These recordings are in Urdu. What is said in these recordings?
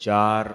4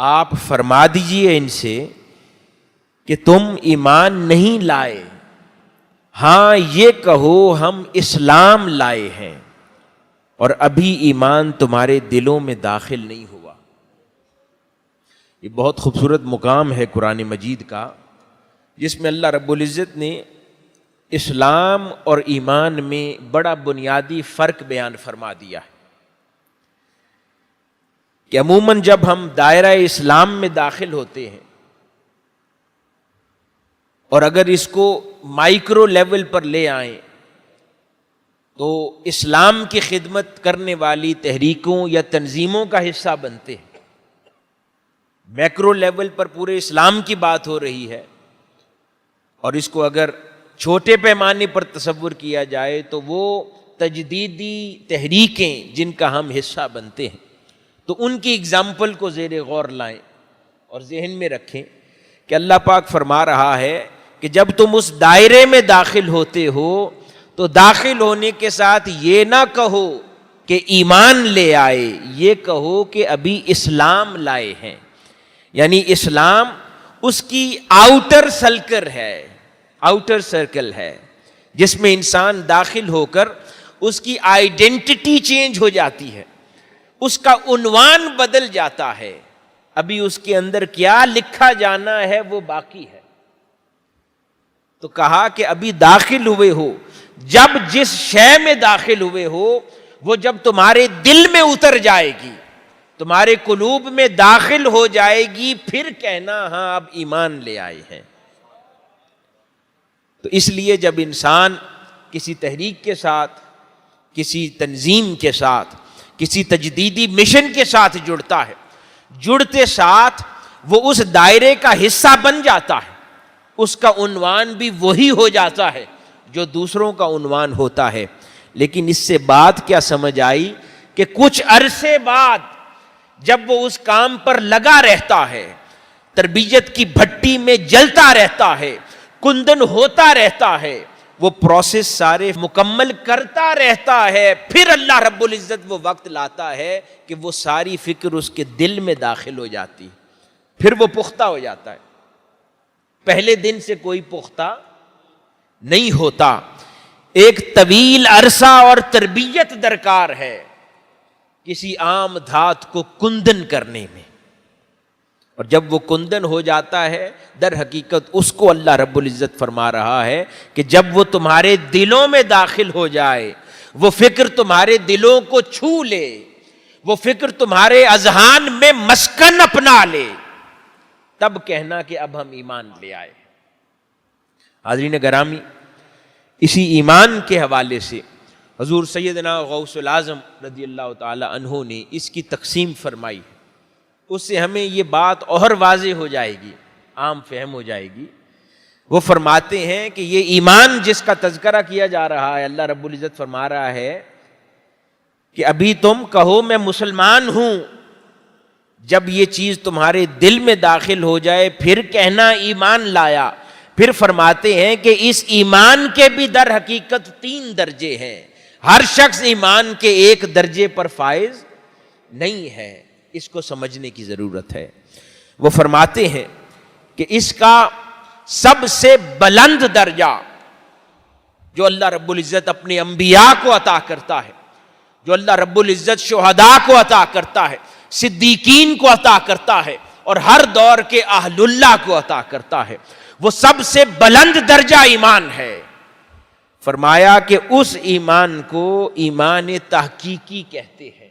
آپ فرما دیجئے ان سے کہ تم ایمان نہیں لائے، ہاں یہ کہو ہم اسلام لائے ہیں اور ابھی ایمان تمہارے دلوں میں داخل نہیں ہوا۔ یہ بہت خوبصورت مقام ہے قرآن مجید کا، جس میں اللہ رب العزت نے اسلام اور ایمان میں بڑا بنیادی فرق بیان فرما دیا ہے کہ عموماً جب ہم دائرہ اسلام میں داخل ہوتے ہیں اور اگر اس کو مائکرو لیول پر لے آئیں تو اسلام کی خدمت کرنے والی تحریکوں یا تنظیموں کا حصہ بنتے ہیں۔ میکرو لیول پر پورے اسلام کی بات ہو رہی ہے، اور اس کو اگر چھوٹے پیمانے پر تصور کیا جائے تو وہ تجدیدی تحریکیں جن کا ہم حصہ بنتے ہیں، تو ان کی اگزامپل کو زیر غور لائیں اور ذہن میں رکھیں کہ اللہ پاک فرما رہا ہے کہ جب تم اس دائرے میں داخل ہوتے ہو تو داخل ہونے کے ساتھ یہ نہ کہو کہ ایمان لے آئے، یہ کہو کہ ابھی اسلام لائے ہیں۔ یعنی اسلام اس کی آؤٹر سرکل ہے جس میں انسان داخل ہو کر اس کی آئیڈینٹی چینج ہو جاتی ہے، اس کا عنوان بدل جاتا ہے، ابھی اس کے اندر کیا لکھا جانا ہے وہ باقی ہے۔ تو کہا کہ ابھی داخل ہوئے ہو، جب جس شے میں داخل ہوئے ہو وہ جب تمہارے دل میں اتر جائے گی، تمہارے قلوب میں داخل ہو جائے گی، پھر کہنا ہاں اب ایمان لے آئے ہیں۔ تو اس لیے جب انسان کسی تحریک کے ساتھ، کسی تنظیم کے ساتھ، کسی تجدیدی مشن کے ساتھ جڑتا ہے، جڑتے ساتھ وہ اس دائرے کا حصہ بن جاتا ہے، اس کا عنوان بھی وہی ہو جاتا ہے جو دوسروں کا عنوان ہوتا ہے۔ لیکن اس سے بات کیا سمجھ آئی کہ کچھ عرصے بعد جب وہ اس کام پر لگا رہتا ہے، تربیت کی بھٹی میں جلتا رہتا ہے، کندن ہوتا رہتا ہے، وہ پروسیس سارے مکمل کرتا رہتا ہے، پھر اللہ رب العزت وہ وقت لاتا ہے کہ وہ ساری فکر اس کے دل میں داخل ہو جاتی، پھر وہ پختہ ہو جاتا ہے۔ پہلے دن سے کوئی پختہ نہیں ہوتا، ایک طویل عرصہ اور تربیت درکار ہے کسی عام دھات کو کندن کرنے میں، اور جب وہ کندن ہو جاتا ہے در حقیقت اس کو اللہ رب العزت فرما رہا ہے کہ جب وہ تمہارے دلوں میں داخل ہو جائے، وہ فکر تمہارے دلوں کو چھو لے، وہ فکر تمہارے اذہان میں مسکن اپنا لے، تب کہنا کہ اب ہم ایمان لے آئے۔ حاضرین گرامی، اسی ایمان کے حوالے سے حضور سیدنا غوث العظم رضی اللہ تعالی عنہ نے اس کی تقسیم فرمائی، اس سے ہمیں یہ بات اور واضح ہو جائے گی، عام فہم ہو جائے گی۔ وہ فرماتے ہیں کہ یہ ایمان جس کا تذکرہ کیا جا رہا ہے، اللہ رب العزت فرما رہا ہے کہ ابھی تم کہو میں مسلمان ہوں، جب یہ چیز تمہارے دل میں داخل ہو جائے پھر کہنا ایمان لایا۔ پھر فرماتے ہیں کہ اس ایمان کے بھی در حقیقت 3 درجے ہیں، ہر شخص ایمان کے ایک درجے پر فائز نہیں ہے، اس کو سمجھنے کی ضرورت ہے۔ وہ فرماتے ہیں کہ اس کا سب سے بلند درجہ جو اللہ رب العزت اپنے انبیاء کو عطا کرتا ہے، جو اللہ رب العزت شہداء کو عطا کرتا ہے، صدیقین کو عطا کرتا ہے اور ہر دور کے اہل اللہ کو عطا کرتا ہے، وہ سب سے بلند درجہ ایمان ہے۔ فرمایا کہ اس ایمان کو ایمان تحقیقی کہتے ہیں۔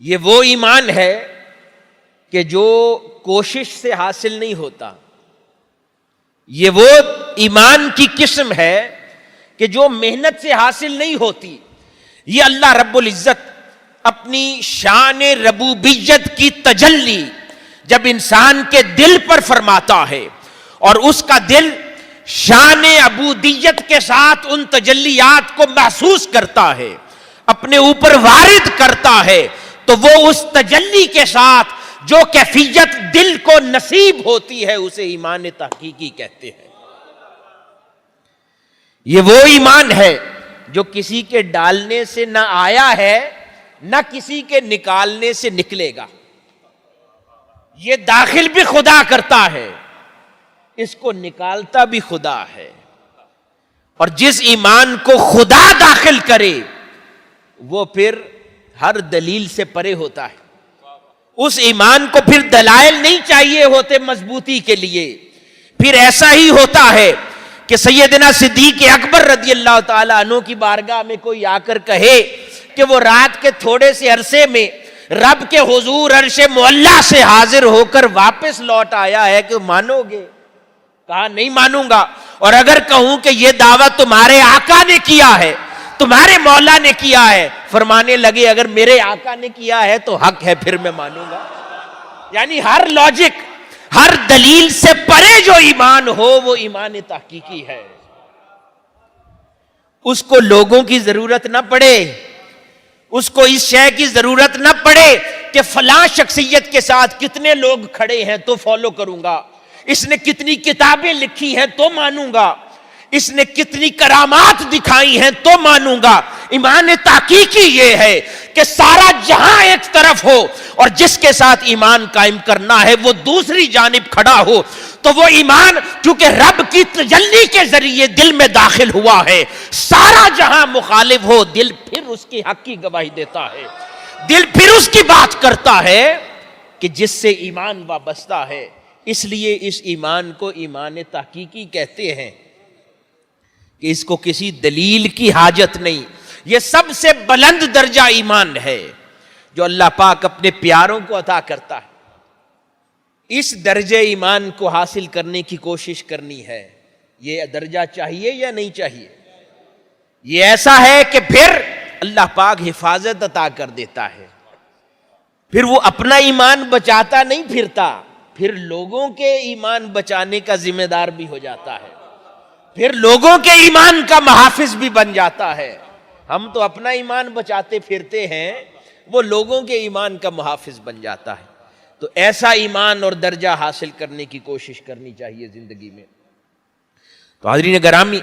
یہ وہ ایمان ہے کہ جو کوشش سے حاصل نہیں ہوتا، یہ وہ ایمان کی قسم ہے کہ جو محنت سے حاصل نہیں ہوتی۔ یہ اللہ رب العزت اپنی شان ربوبیت کی تجلی جب انسان کے دل پر فرماتا ہے اور اس کا دل شان عبودیت کے ساتھ ان تجلیات کو محسوس کرتا ہے، اپنے اوپر وارد کرتا ہے، تو وہ اس تجلی کے ساتھ جو کیفیت دل کو نصیب ہوتی ہے اسے ایمان تحقیقی کہتے ہیں۔ یہ وہ ایمان ہے جو کسی کے ڈالنے سے نہ آیا ہے، نہ کسی کے نکالنے سے نکلے گا۔ یہ داخل بھی خدا کرتا ہے، اس کو نکالتا بھی خدا ہے، اور جس ایمان کو خدا داخل کرے وہ پھر ہر دلیل سے پرے ہوتا ہے۔ اس ایمان کو پھر دلائل نہیں چاہیے ہوتے مضبوطی کے لیے۔ پھر ایسا ہی ہوتا ہے کہ سیدنا صدیق اکبر رضی اللہ تعالیٰ عنہ کی بارگاہ میں کوئی آ کر کہے کہ وہ رات کے تھوڑے سے عرصے میں رب کے حضور عرش معلیٰ سے حاضر ہو کر واپس لوٹ آیا ہے، کہ مانو گے؟ کہا نہیں مانوں گا، اور اگر کہوں کہ یہ دعویٰ تمہارے آقا نے کیا ہے، تمہارے مولا نے کیا ہے، فرمانے لگے اگر میرے آقا نے کیا ہے تو حق ہے، پھر میں مانوں گا۔ یعنی ہر لاجک، ہر دلیل سے پرے جو ایمان ہو وہ ایمان تحقیقی ہے۔ اس کو لوگوں کی ضرورت نہ پڑے، اس کو اس شے کی ضرورت نہ پڑے کہ فلاں شخصیت کے ساتھ کتنے لوگ کھڑے ہیں تو فالو کروں گا، اس نے کتنی کتابیں لکھی ہیں تو مانوں گا، اس نے کتنی کرامات دکھائی ہیں تو مانوں گا۔ ایمان تحقیقی یہ ہے کہ سارا جہاں ایک طرف ہو اور جس کے ساتھ ایمان قائم کرنا ہے وہ دوسری جانب کھڑا ہو، تو وہ ایمان چونکہ رب کی تجلی کے ذریعے دل میں داخل ہوا ہے، سارا جہاں مخالف ہو دل پھر اس کی حق کی گواہی دیتا ہے، دل پھر اس کی بات کرتا ہے کہ جس سے ایمان وابستہ ہے۔ اس لیے اس ایمان کو ایمان تحقیقی کہتے ہیں کہ اس کو کسی دلیل کی حاجت نہیں۔ یہ سب سے بلند درجہ ایمان ہے جو اللہ پاک اپنے پیاروں کو عطا کرتا ہے۔ اس درجے ایمان کو حاصل کرنے کی کوشش کرنی ہے۔ یہ درجہ چاہیے یا نہیں چاہیے؟ یہ ایسا ہے کہ پھر اللہ پاک حفاظت عطا کر دیتا ہے، پھر وہ اپنا ایمان بچاتا نہیں پھرتا، پھر لوگوں کے ایمان بچانے کا ذمہ دار بھی ہو جاتا ہے، پھر لوگوں کے ایمان کا محافظ بھی بن جاتا ہے۔ ہم تو اپنا ایمان بچاتے پھرتے ہیں، وہ لوگوں کے ایمان کا محافظ بن جاتا ہے۔ تو ایسا ایمان اور درجہ حاصل کرنے کی کوشش کرنی چاہیے زندگی میں۔ تو حاضرین گرامی،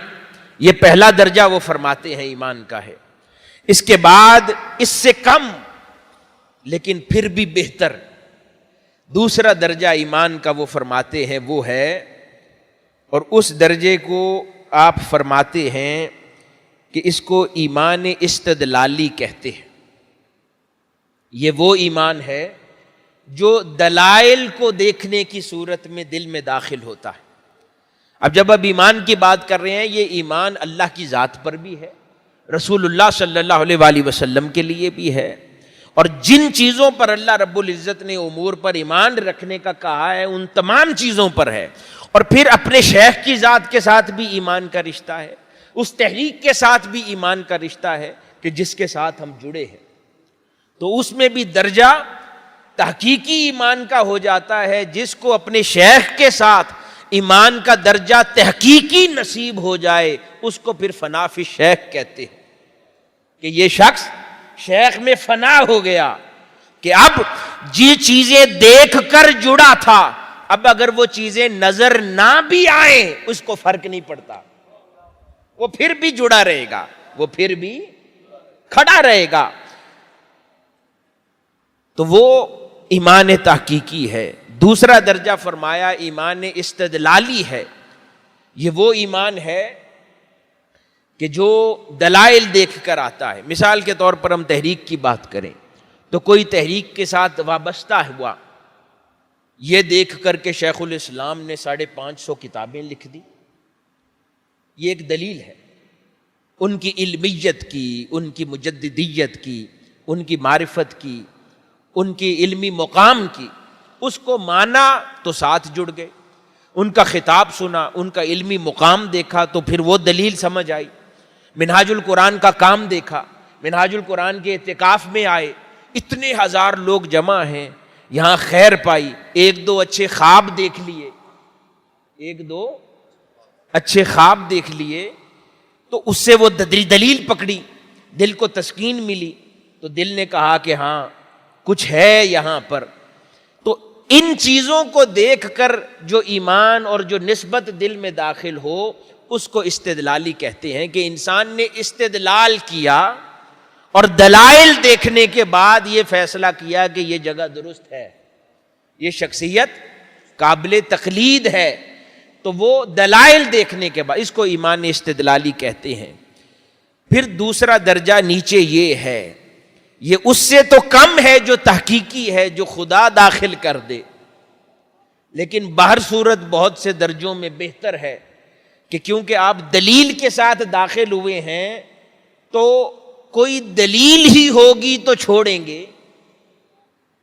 یہ پہلا درجہ وہ فرماتے ہیں ایمان کا ہے۔ اس کے بعد اس سے کم لیکن پھر بھی بہتر دوسرا درجہ ایمان کا وہ فرماتے ہیں، وہ ہے، اور اس درجے کو آپ فرماتے ہیں کہ اس کو ایمان استدلالی کہتے ہیں۔ یہ وہ ایمان ہے جو دلائل کو دیکھنے کی صورت میں دل میں داخل ہوتا ہے۔ اب جب اب ایمان کی بات کر رہے ہیں، یہ ایمان اللہ کی ذات پر بھی ہے، رسول اللہ صلی اللہ علیہ وآلہ وسلم کے لیے بھی ہے، اور جن چیزوں پر اللہ رب العزت نے امور پر ایمان رکھنے کا کہا ہے ان تمام چیزوں پر ہے۔ اور پھر اپنے شیخ کی ذات کے ساتھ بھی ایمان کا رشتہ ہے، اس تحریک کے ساتھ بھی ایمان کا رشتہ ہے کہ جس کے ساتھ ہم جڑے ہیں۔ تو اس میں بھی درجہ تحقیقی ایمان کا ہو جاتا ہے، جس کو اپنے شیخ کے ساتھ ایمان کا درجہ تحقیقی نصیب ہو جائے اس کو پھر فنا فی شیخ کہتے ہیں، کہ یہ شخص شیخ میں فنا ہو گیا، کہ اب جی چیزیں دیکھ کر جڑا تھا، اب اگر وہ چیزیں نظر نہ بھی آئیں اس کو فرق نہیں پڑتا، وہ پھر بھی جڑا رہے گا، وہ پھر بھی کھڑا رہے گا۔ تو وہ ایمان تحقیقی ہے۔ دوسرا درجہ فرمایا ایمان استدلالی ہے۔ یہ وہ ایمان ہے کہ جو دلائل دیکھ کر آتا ہے۔ مثال کے طور پر ہم تحریک کی بات کریں تو کوئی تحریک کے ساتھ وابستہ ہوا، یہ دیکھ کر کے شیخ الاسلام نے 550 کتابیں لکھ دی، یہ ایک دلیل ہے ان کی علمیت کی، ان کی مجددیت کی، ان کی معرفت کی، ان کی علمی مقام کی۔ اس کو مانا تو ساتھ جڑ گئے، ان کا خطاب سنا، ان کا علمی مقام دیکھا تو پھر وہ دلیل سمجھ آئی۔ منہاج القرآن کا کام دیکھا، منہاج القرآن کے اعتکاف میں آئے، اتنے ہزار لوگ جمع ہیں، یہاں خیر پائی، ایک دو اچھے خواب دیکھ لیے، ایک دو اچھے خواب دیکھ لیے تو اس سے وہ دلیل پکڑی، دل کو تسکین ملی، تو دل نے کہا کہ ہاں کچھ ہے یہاں پر۔ تو ان چیزوں کو دیکھ کر جو ایمان اور جو نسبت دل میں داخل ہو اس کو استدلالی کہتے ہیں، کہ انسان نے استدلال کیا اور دلائل دیکھنے کے بعد یہ فیصلہ کیا کہ یہ جگہ درست ہے، یہ شخصیت قابل تقلید ہے، تو وہ دلائل دیکھنے کے بعد اس کو ایمان استدلالی کہتے ہیں۔ پھر دوسرا درجہ نیچے یہ ہے، یہ اس سے تو کم ہے جو تحقیقی ہے، جو خدا داخل کر دے، لیکن باہر صورت بہت سے درجوں میں بہتر ہے کہ کیونکہ آپ دلیل کے ساتھ داخل ہوئے ہیں تو کوئی دلیل ہی ہوگی تو چھوڑیں گے،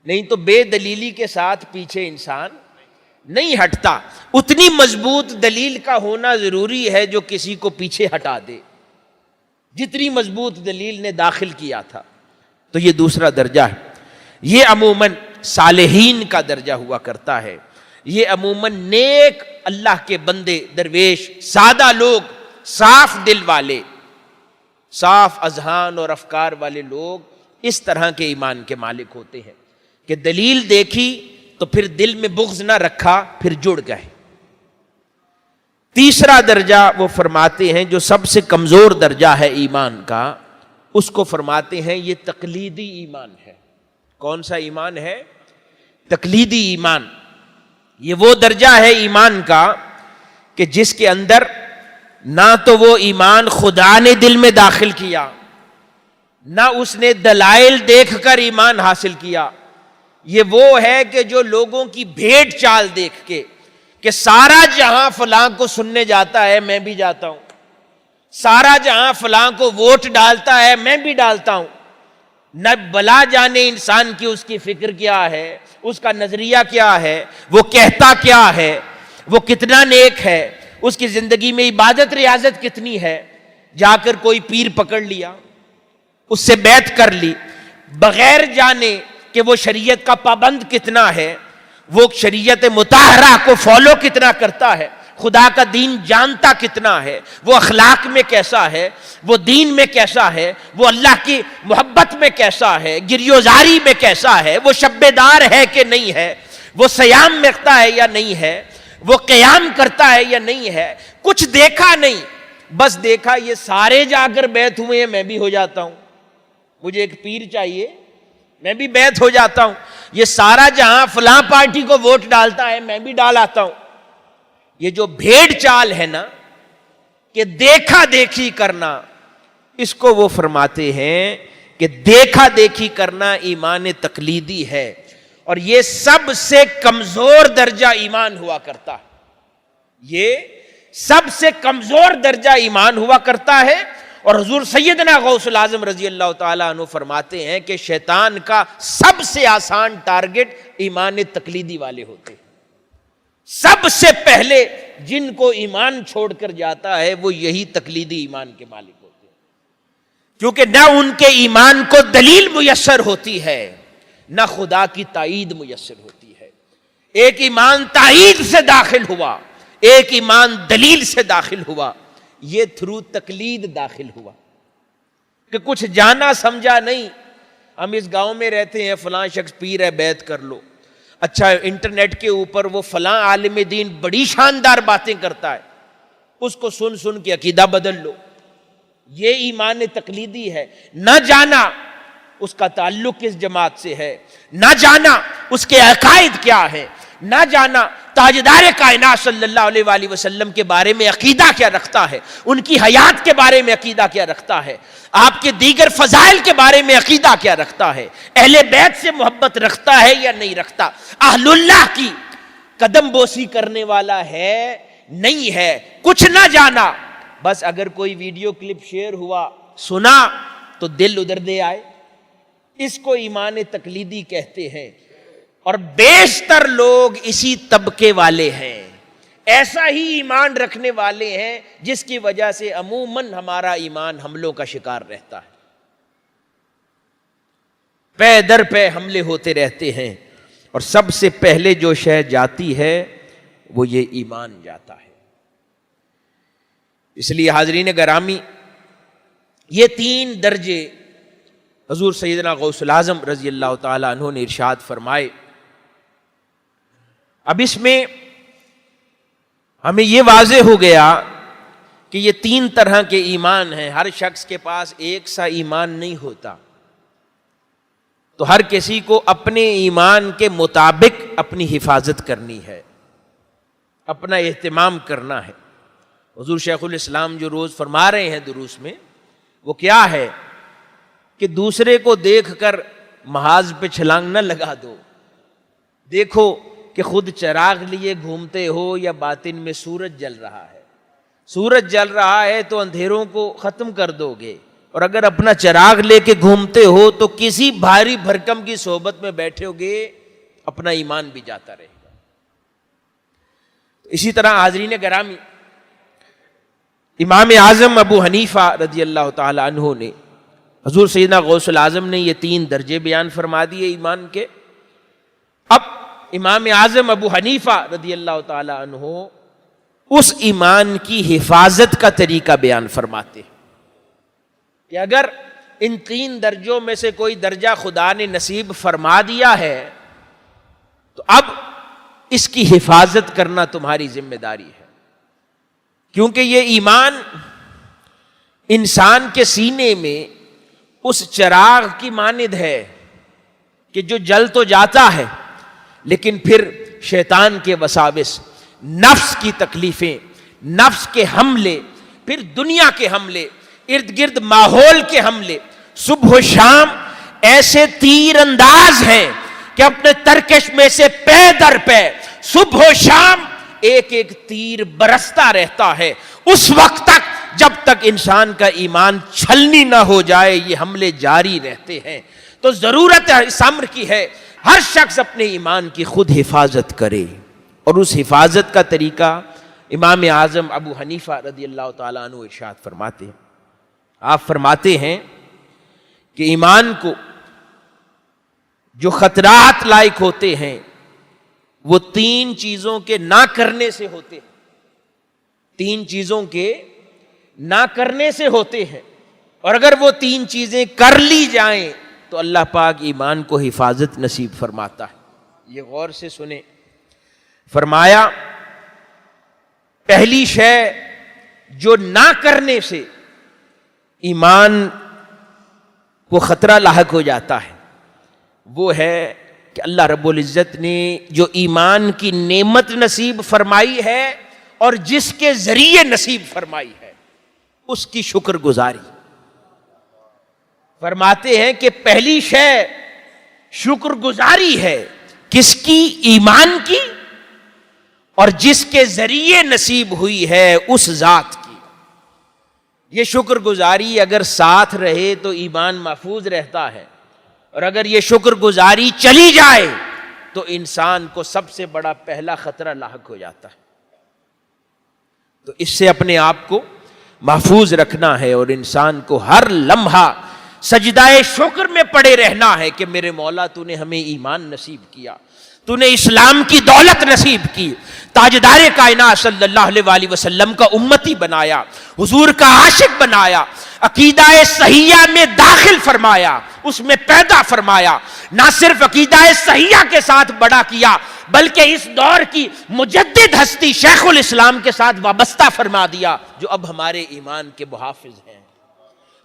نہیں تو بے دلیلی کے ساتھ پیچھے انسان نہیں ہٹتا۔ اتنی مضبوط دلیل کا ہونا ضروری ہے جو کسی کو پیچھے ہٹا دے، جتنی مضبوط دلیل نے داخل کیا تھا۔ تو یہ دوسرا درجہ ہے، یہ عموماً صالحین کا درجہ ہوا کرتا ہے، یہ عموماً نیک اللہ کے بندے، درویش، سادہ لوگ، صاف دل والے، صاف اذہان اور افکار والے لوگ اس طرح کے ایمان کے مالک ہوتے ہیں کہ دلیل دیکھی تو پھر دل میں بغض نہ رکھا، پھر جڑ گئے۔ تیسرا درجہ وہ فرماتے ہیں جو سب سے کمزور درجہ ہے ایمان کا، اس کو فرماتے ہیں یہ تقلیدی ایمان ہے۔ کون سا ایمان ہے؟ تقلیدی ایمان۔ یہ وہ درجہ ہے ایمان کا کہ جس کے اندر نہ تو وہ ایمان خدا نے دل میں داخل کیا، نہ اس نے دلائل دیکھ کر ایمان حاصل کیا، یہ وہ ہے کہ جو لوگوں کی بھیڑ چال دیکھ کے کہ سارا جہاں فلاں کو سننے جاتا ہے میں بھی جاتا ہوں، سارا جہاں فلاں کو ووٹ ڈالتا ہے میں بھی ڈالتا ہوں، نہ بلا جانے انسان کی اس کی فکر کیا ہے، اس کا نظریہ کیا ہے، وہ کہتا کیا ہے، وہ کتنا نیک ہے، اس کی زندگی میں عبادت ریاضت کتنی ہے، جا کر کوئی پیر پکڑ لیا، اس سے بیعت کر لی، بغیر جانے کہ وہ شریعت کا پابند کتنا ہے، وہ شریعت مطہرہ کو فالو کتنا کرتا ہے، خدا کا دین جانتا کتنا ہے، وہ اخلاق میں کیسا ہے، وہ دین میں کیسا ہے، وہ اللہ کی محبت میں کیسا ہے، گریوزاری میں کیسا ہے، وہ شب دار ہے کہ نہیں ہے، وہ صیام رکھتا ہے یا نہیں ہے، وہ قیام کرتا ہے یا نہیں ہے، کچھ دیکھا نہیں، بس دیکھا یہ سارے جا کر بیعت ہوئے ہیں میں بھی ہو جاتا ہوں، مجھے ایک پیر چاہیے میں بھی بیعت ہو جاتا ہوں، یہ سارا جہاں فلاں پارٹی کو ووٹ ڈالتا ہے میں بھی ڈال آتا ہوں۔ یہ جو بھیڑ چال ہے نا کہ دیکھا دیکھی کرنا، اس کو وہ فرماتے ہیں کہ دیکھا دیکھی کرنا ایمان تقلیدی ہے، اور یہ سب سے کمزور درجہ ایمان ہوا کرتا ہے، یہ سب سے کمزور درجہ ایمان ہوا کرتا ہے۔ اور حضور سیدنا غوث العظم رضی اللہ تعالیٰ عنہ فرماتے ہیں کہ شیطان کا سب سے آسان ٹارگٹ ایمان تقلیدی والے ہوتے ہیں، سب سے پہلے جن کو ایمان چھوڑ کر جاتا ہے وہ یہی تقلیدی ایمان کے مالک ہوتے ہیں، کیونکہ نہ ان کے ایمان کو دلیل میسر ہوتی ہے نہ خدا کی تائید میسر ہوتی ہے۔ ایک ایمان تائید سے داخل ہوا، ایک ایمان دلیل سے داخل ہوا، یہ تھرو تقلید داخل ہوا کہ کچھ جانا سمجھا نہیں، ہم اس گاؤں میں رہتے ہیں، فلاں شخص پیر ہے بیعت کر لو، اچھا انٹرنیٹ کے اوپر وہ فلاں عالم دین بڑی شاندار باتیں کرتا ہے، اس کو سن سن کے عقیدہ بدل لو، یہ ایمان تقلیدی ہے۔ نہ جانا اس کا تعلق کس جماعت سے ہے، نہ جانا اس کے عقائد کیا ہے، نہ جانا تاجدار کائنات صلی اللہ علیہ وآلہ وسلم کے بارے میں عقیدہ کیا رکھتا ہے، ان کی حیات کے بارے میں عقیدہ کیا رکھتا ہے، آپ کے دیگر فضائل کے بارے میں عقیدہ کیا رکھتا ہے، اہل بیت سے محبت رکھتا ہے یا نہیں رکھتا، اہل اللہ کی قدم بوسی کرنے والا ہے نہیں ہے، کچھ نہ جانا، بس اگر کوئی ویڈیو کلپ شیئر ہوا سنا تو دل ادھر دے آئے، اس کو ایمان تقلیدی کہتے ہیں۔ اور بیشتر لوگ اسی طبقے والے ہیں، ایسا ہی ایمان رکھنے والے ہیں جس کی وجہ سے عموماً ہمارا ایمان حملوں کا شکار رہتا ہے، پے در پے حملے ہوتے رہتے ہیں، اور سب سے پہلے جو شے جاتی ہے وہ یہ ایمان جاتا ہے۔ اس لیے حاضرین گرامی، یہ تین درجے حضور سیدنا غوث العظم رضی اللہ تعالیٰ عنہ نے ارشاد فرمائے۔ اب اس میں ہمیں یہ واضح ہو گیا کہ یہ تین طرح کے ایمان ہیں، ہر شخص کے پاس ایک سا ایمان نہیں ہوتا، تو ہر کسی کو اپنے ایمان کے مطابق اپنی حفاظت کرنی ہے، اپنا اہتمام کرنا ہے۔ حضور شیخ الاسلام جو روز فرما رہے ہیں دروس میں، وہ کیا ہے کہ دوسرے کو دیکھ کر محاذ پہ چھلانگ نہ لگا دو، دیکھو کہ خود چراغ لیے گھومتے ہو یا باطن میں سورج جل رہا ہے۔ سورج جل رہا ہے تو اندھیروں کو ختم کر دو گے، اور اگر اپنا چراغ لے کے گھومتے ہو تو کسی بھاری بھرکم کی صحبت میں بیٹھے ہوگے، اپنا ایمان بھی جاتا رہے گا۔ اسی طرح حاضرین گرامی، امام اعظم ابو حنیفہ رضی اللہ تعالی عنہ نے، حضور سیدنا غوث العظم نے یہ 3 درجے بیان فرما دیے ایمان کے۔ اب امام اعظم ابو حنیفہ رضی اللہ تعالی عنہ اس ایمان کی حفاظت کا طریقہ بیان فرماتے ہیں کہ اگر ان 3 درجوں میں سے کوئی درجہ خدا نے نصیب فرما دیا ہے تو اب اس کی حفاظت کرنا تمہاری ذمہ داری ہے، کیونکہ یہ ایمان انسان کے سینے میں اس چراغ کی مانند ہے کہ جو جل تو جاتا ہے لیکن پھر شیطان کے وساوس، نفس کی تکلیفیں، نفس کے حملے، پھر دنیا کے حملے، ارد گرد ماحول کے حملے، صبح و شام ایسے تیر انداز ہیں کہ اپنے ترکش میں سے پے در پے صبح و شام ایک ایک تیر برستا رہتا ہے۔ اس وقت تک جب تک انسان کا ایمان چھلنی نہ ہو جائے یہ حملے جاری رہتے ہیں۔ تو ضرورت اس امر کی ہے ہر شخص اپنے ایمان کی خود حفاظت کرے، اور اس حفاظت کا طریقہ امام اعظم ابو حنیفہ رضی اللہ تعالیٰ عنہ ارشاد فرماتے ہیں۔ آپ فرماتے ہیں کہ ایمان کو جو خطرات لائق ہوتے ہیں وہ 3 چیزوں کے نہ کرنے سے ہوتے ہیں، 3 چیزوں کے نہ کرنے سے ہوتے ہیں، اور اگر وہ 3 چیزیں کر لی جائیں تو اللہ پاک ایمان کو حفاظت نصیب فرماتا ہے۔ یہ غور سے سنیں، فرمایا پہلی شے جو نہ کرنے سے ایمان کو خطرہ لاحق ہو جاتا ہے وہ ہے کہ اللہ رب العزت نے جو ایمان کی نعمت نصیب فرمائی ہے اور جس کے ذریعے نصیب فرمائی ہے اس کی شکر گزاری۔ فرماتے ہیں کہ پہلی شے شکر گزاری ہے، کس کی؟ ایمان کی، اور جس کے ذریعے نصیب ہوئی ہے اس ذات کی۔ یہ شکر گزاری اگر ساتھ رہے تو ایمان محفوظ رہتا ہے، اور اگر یہ شکر گزاری چلی جائے تو انسان کو سب سے بڑا پہلا خطرہ لاحق ہو جاتا ہے۔ تو اس سے اپنے آپ کو محفوظ رکھنا ہے، اور انسان کو ہر لمحہ سجدہ شکر میں پڑے رہنا ہے کہ میرے مولا تو نے ہمیں ایمان نصیب کیا، تو نے اسلام کی دولت نصیب کی، تاجدار کائنات صلی اللہ علیہ وآلہ وسلم کا امتی بنایا، حضور کا عاشق بنایا، عقیدہ صحیحہ میں داخل فرمایا، اس میں پیدا فرمایا، نہ صرف عقیدہ صحیحہ کے ساتھ بڑا کیا بلکہ اس دور کی مجدد ہستی شیخ الاسلام کے ساتھ وابستہ فرما دیا، جو اب ہمارے ایمان کے محافظ ہیں،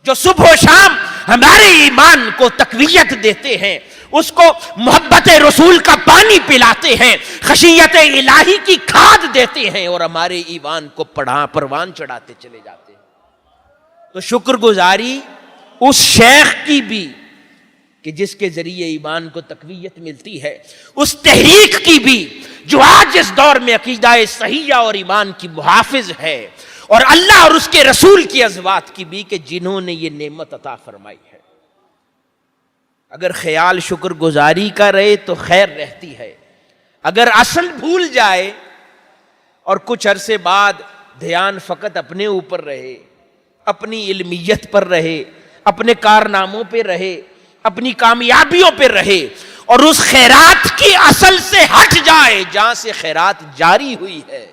جو صبح و شام ہمارے ایمان کو تقویت دیتے ہیں، اس کو محبت رسول کا پانی پلاتے ہیں، خشیت الہی کی کھاد دیتے ہیں، اور ہمارے ایمان کو پروان چڑھاتے چلے جاتے ہیں۔ تو شکر گزاری اس شیخ کی بھی کہ جس کے ذریعے ایمان کو تقویت ملتی ہے، اس تحریک کی بھی جو آج اس دور میں عقیدہ صحیحہ اور ایمان کی محافظ ہے، اور اللہ اور اس کے رسول کی ازواج کی بھی کہ جنہوں نے یہ نعمت عطا فرمائی ہے۔ اگر خیال شکر گزاری کا رہے تو خیر رہتی ہے، اگر اصل بھول جائے اور کچھ عرصے بعد دھیان فقط اپنے اوپر رہے، اپنی علمیت پر رہے، اپنے کارناموں پہ رہے، اپنی کامیابیوں پہ رہے، اور اس خیرات کی اصل سے ہٹ جائے جہاں سے خیرات جاری ہوئی ہے،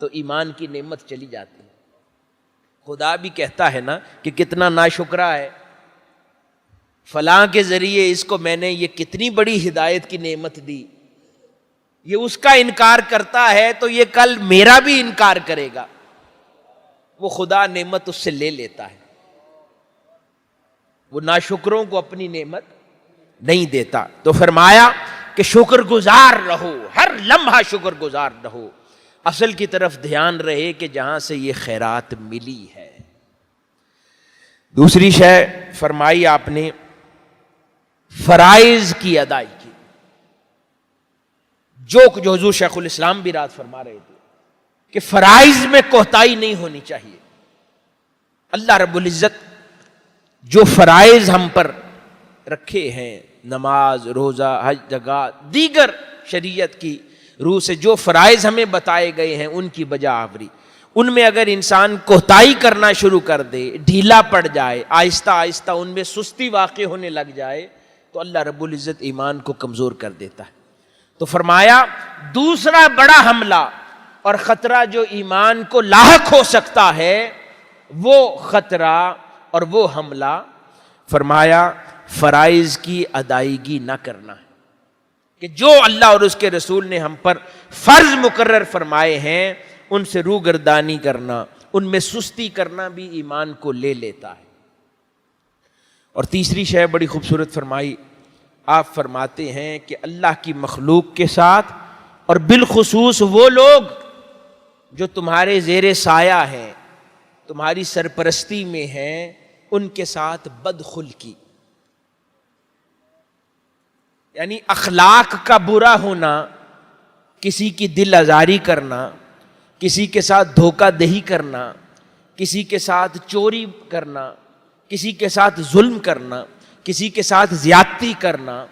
تو ایمان کی نعمت چلی جاتی ہے۔ خدا بھی کہتا ہے نا کہ کتنا ناشکرا ہے، فلاں کے ذریعے اس کو میں نے یہ کتنی بڑی ہدایت کی نعمت دی، یہ اس کا انکار کرتا ہے تو یہ کل میرا بھی انکار کرے گا، وہ خدا نعمت اس سے لے لیتا ہے۔ وہ ناشکروں کو اپنی نعمت نہیں دیتا. تو فرمایا کہ شکر گزار رہو، ہر لمحہ شکر گزار رہو، اصل کی طرف دھیان رہے کہ جہاں سے یہ خیرات ملی ہے. دوسری شے فرمائی آپ نے فرائض کی ادائیگی، جو حضور شیخ الاسلام بھی رات فرما رہے تھے کہ فرائض میں کوتاہی نہیں ہونی چاہیے. اللہ رب العزت جو فرائض ہم پر رکھے ہیں، نماز، روزہ، حج، زکوٰۃ، دیگر شریعت کی روح سے جو فرائض ہمیں بتائے گئے ہیں ان کی بجا آوری، ان میں اگر انسان کوتاہی کرنا شروع کر دے، ڈھیلا پڑ جائے، آہستہ آہستہ ان میں سستی واقع ہونے لگ جائے، تو اللہ رب العزت ایمان کو کمزور کر دیتا ہے. تو فرمایا دوسرا بڑا حملہ اور خطرہ جو ایمان کو لاحق ہو سکتا ہے، وہ خطرہ اور وہ حملہ فرمایا فرائض کی ادائیگی نہ کرنا ہے، کہ جو اللہ اور اس کے رسول نے ہم پر فرض مقرر فرمائے ہیں ان سے روگردانی کرنا، ان میں سستی کرنا بھی ایمان کو لے لیتا ہے. اور تیسری شے بڑی خوبصورت فرمائی، آپ فرماتے ہیں کہ اللہ کی مخلوق کے ساتھ اور بالخصوص وہ لوگ جو تمہارے زیر سایہ ہیں، تمہاری سرپرستی میں ہیں، ان کے ساتھ بدخلقی، یعنی اخلاق کا برا ہونا، کسی کی دل آزاری کرنا، کسی کے ساتھ دھوکہ دہی کرنا، کسی کے ساتھ چوری کرنا، کسی کے ساتھ ظلم کرنا، کسی کے ساتھ زیادتی کرنا،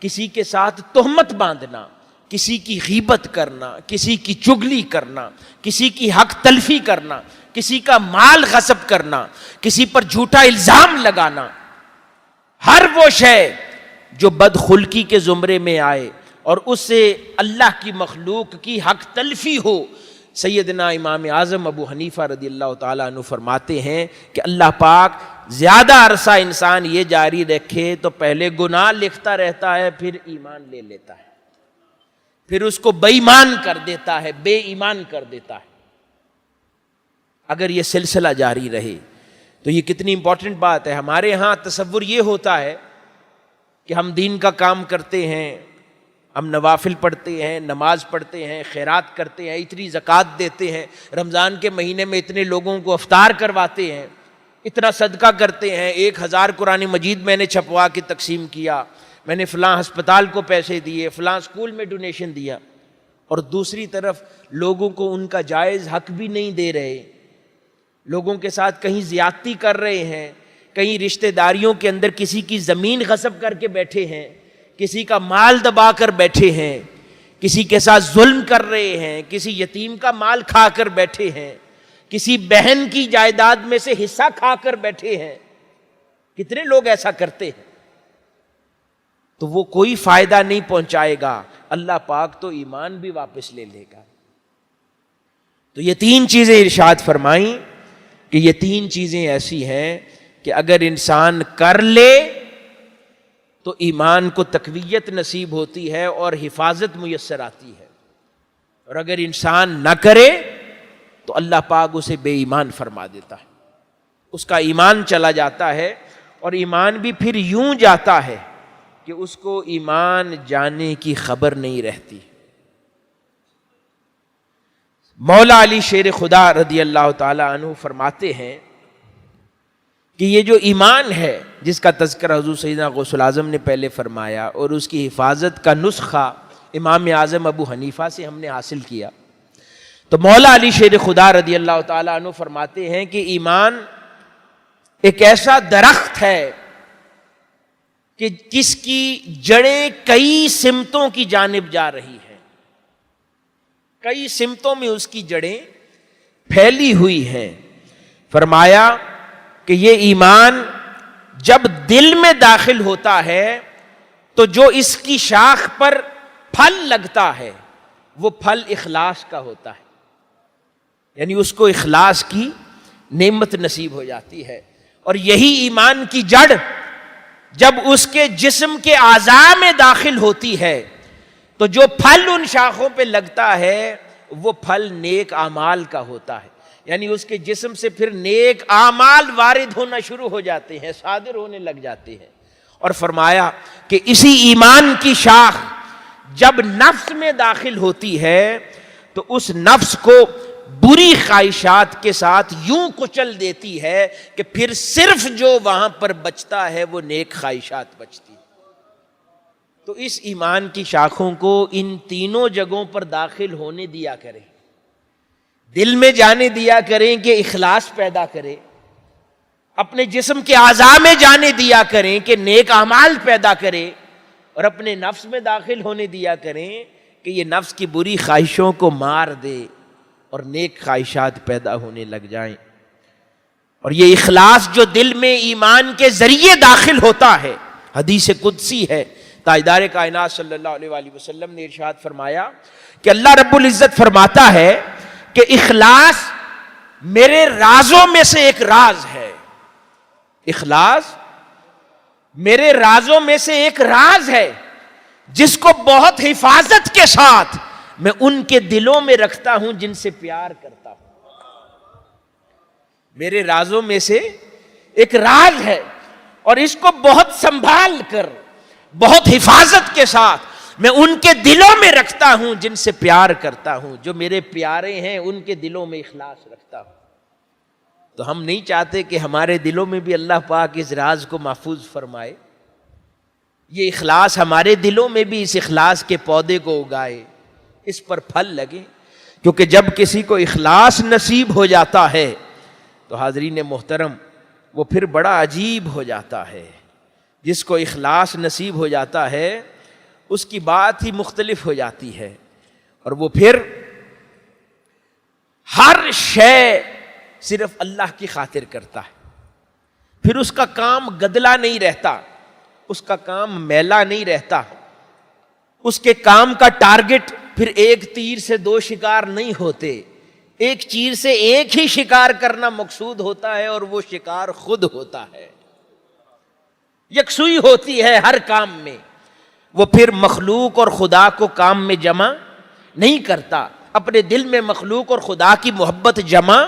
کسی کے ساتھ تہمت باندھنا، کسی کی غیبت کرنا، کسی کی چغلی کرنا، کسی کی حق تلفی کرنا، کسی کا مال غصب کرنا، کسی پر جھوٹا الزام لگانا، ہر وہ شے جو بدخلقی کے زمرے میں آئے اور اس سے اللہ کی مخلوق کی حق تلفی ہو. سیدنا امام اعظم ابو حنیفہ رضی اللہ تعالیٰ عنہ فرماتے ہیں کہ اللہ پاک زیادہ عرصہ انسان یہ جاری رکھے تو پہلے گناہ لکھتا رہتا ہے، پھر ایمان لے لیتا ہے، پھر اس کو بے ایمان کر دیتا ہے، بے ایمان کر دیتا ہے. اگر یہ سلسلہ جاری رہے تو یہ کتنی امپورٹنٹ بات ہے. ہمارے ہاں تصور یہ ہوتا ہے کہ ہم دین کا کام کرتے ہیں، ہم نوافل پڑھتے ہیں، نماز پڑھتے ہیں، خیرات کرتے ہیں، اتنی زکوٰۃ دیتے ہیں، رمضان کے مہینے میں اتنے لوگوں کو افطار کرواتے ہیں، اتنا صدقہ کرتے ہیں، 1000 قرآن مجید میں نے چھپوا کے تقسیم کیا، میں نے فلاں ہسپتال کو پیسے دیے، فلاں اسکول میں ڈونیشن دیا، اور دوسری طرف لوگوں کو ان کا جائز حق بھی نہیں دے رہے، لوگوں کے ساتھ کہیں زیادتی کر رہے ہیں، کہیں رشتہ داریوں کے اندر کسی کی زمین غصب کر کے بیٹھے ہیں، کسی کا مال دبا کر بیٹھے ہیں، کسی کے ساتھ ظلم کر رہے ہیں، کسی یتیم کا مال کھا کر بیٹھے ہیں، کسی بہن کی جائیداد میں سے حصہ کھا کر بیٹھے ہیں. کتنے لوگ ایسا کرتے ہیں؟ تو وہ کوئی فائدہ نہیں پہنچائے گا، اللہ پاک تو ایمان بھی واپس لے لے گا. تو یہ 3 چیزیں ارشاد فرمائیں کہ یہ 3 چیزیں ایسی ہیں کہ اگر انسان کر لے تو ایمان کو تقویت نصیب ہوتی ہے اور حفاظت میسر آتی ہے، اور اگر انسان نہ کرے تو اللہ پاک اسے بے ایمان فرما دیتا ہے، اس کا ایمان چلا جاتا ہے، اور ایمان بھی پھر یوں جاتا ہے کہ اس کو ایمان جانے کی خبر نہیں رہتی. مولا علی شیر خدا رضی اللہ تعالی عنہ فرماتے ہیں کہ یہ جو ایمان ہے جس کا تذکرہ حضور سیدنا غوث الاعظم نے پہلے فرمایا، اور اس کی حفاظت کا نسخہ امام اعظم ابو حنیفہ سے ہم نے حاصل کیا، تو مولا علی شیر خدا رضی اللہ تعالیٰ عنہ فرماتے ہیں کہ ایمان ایک ایسا درخت ہے کہ جس کی جڑیں کئی سمتوں کی جانب جا رہی ہیں، کئی سمتوں میں اس کی جڑیں پھیلی ہوئی ہیں. فرمایا کہ یہ ایمان جب دل میں داخل ہوتا ہے تو جو اس کی شاخ پر پھل لگتا ہے وہ پھل اخلاص کا ہوتا ہے، یعنی اس کو اخلاص کی نعمت نصیب ہو جاتی ہے. اور یہی ایمان کی جڑ جب اس کے جسم کے اعضاء میں داخل ہوتی ہے تو جو پھل ان شاخوں پہ لگتا ہے وہ پھل نیک اعمال کا ہوتا ہے، یعنی اس کے جسم سے پھر نیک اعمال وارد ہونا شروع ہو جاتے ہیں، صادر ہونے لگ جاتے ہیں، اور فرمایا کہ اسی ایمان کی شاخ جب نفس میں داخل ہوتی ہے تو اس نفس کو بری خواہشات کے ساتھ یوں کچل دیتی ہے کہ پھر صرف جو وہاں پر بچتا ہے وہ نیک خواہشات بچتی ہے۔ تو اس ایمان کی شاخوں کو ان تینوں جگہوں پر داخل ہونے دیا کریں، دل میں جانے دیا کریں کہ اخلاص پیدا کرے، اپنے جسم کے اعضاء میں جانے دیا کریں کہ نیک اعمال پیدا کرے، اور اپنے نفس میں داخل ہونے دیا کریں کہ یہ نفس کی بری خواہشوں کو مار دے اور نیک خواہشات پیدا ہونے لگ جائیں۔ اور یہ اخلاص جو دل میں ایمان کے ذریعے داخل ہوتا ہے، حدیث قدسی ہے، تاجدار کائنات صلی اللہ علیہ وآلہ وسلم نے ارشاد فرمایا کہ اللہ رب العزت فرماتا ہے کہ اخلاص میرے رازوں میں سے ایک راز ہے، اخلاص میرے رازوں میں سے ایک راز ہے جس کو بہت حفاظت کے ساتھ میں ان کے دلوں میں رکھتا ہوں جن سے پیار کرتا ہوں۔ میرے رازوں میں سے ایک راز ہے اور اس کو بہت سنبھال کر بہت حفاظت کے ساتھ میں ان کے دلوں میں رکھتا ہوں جن سے پیار کرتا ہوں، جو میرے پیارے ہیں ان کے دلوں میں اخلاص رکھتا ہوں۔ تو ہم نہیں چاہتے کہ ہمارے دلوں میں بھی اللہ پاک اس راز کو محفوظ فرمائے، یہ اخلاص ہمارے دلوں میں بھی اس اخلاص کے پودے کو اگائے، اس پر پھل لگے، کیونکہ جب کسی کو اخلاص نصیب ہو جاتا ہے تو حاضرین محترم وہ پھر بڑا عجیب ہو جاتا ہے۔ جس کو اخلاص نصیب ہو جاتا ہے اس کی بات ہی مختلف ہو جاتی ہے، اور وہ پھر ہر شے صرف اللہ کی خاطر کرتا ہے، پھر اس کا کام گدلا نہیں رہتا، اس کا کام میلا نہیں رہتا، اس کے کام کا ٹارگٹ پھر ایک تیر سے دو شکار نہیں ہوتے، ایک چیز سے ایک ہی شکار کرنا مقصود ہوتا ہے اور وہ شکار خود ہوتا ہے، یکسوئی ہوتی ہے ہر کام میں۔ وہ پھر مخلوق اور خدا کو کام میں جمع نہیں کرتا، اپنے دل میں مخلوق اور خدا کی محبت جمع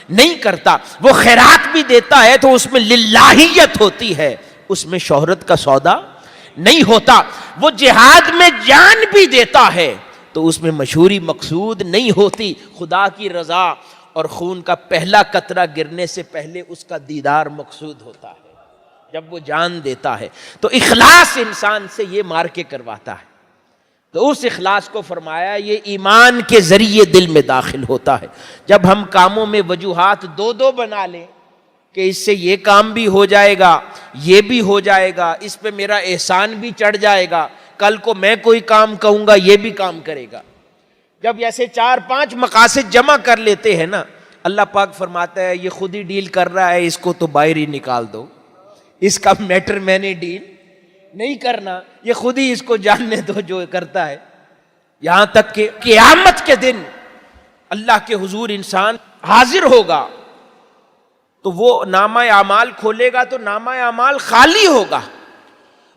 نہیں کرتا۔ وہ خیرات بھی دیتا ہے تو اس میں للہیت ہوتی ہے، اس میں شہرت کا سودا نہیں ہوتا۔ وہ جہاد میں جان بھی دیتا ہے تو اس میں مشہوری مقصود نہیں ہوتی، خدا کی رضا اور خون کا پہلا قطرہ گرنے سے پہلے اس کا دیدار مقصود ہوتا ہے جب وہ جان دیتا ہے۔ تو اخلاص انسان سے یہ مار کے کرواتا ہے، تو اس اخلاص کو فرمایا یہ ایمان کے ذریعے دل میں داخل ہوتا ہے۔ جب ہم کاموں میں وجوہات دو دو بنا لیں کہ اس سے یہ کام بھی ہو جائے گا، یہ بھی ہو جائے گا، اس پہ میرا احسان بھی چڑھ جائے گا، کل کو میں کوئی کام کہوں گا یہ بھی کام کرے گا، جب ایسے 4-5 مقاصد جمع کر لیتے ہیں نا، اللہ پاک فرماتا ہے یہ خود ہی ڈیل کر رہا ہے، اس کو تو باہر ہی نکال دو، اس کا میٹر میں نے ڈیل نہیں کرنا، یہ خود ہی اس کو جاننے دو جو کرتا ہے۔ یہاں تک کہ قیامت کے دن اللہ کے حضور انسان حاضر ہوگا تو وہ نامہ اعمال کھولے گا تو نامہ اعمال خالی ہوگا۔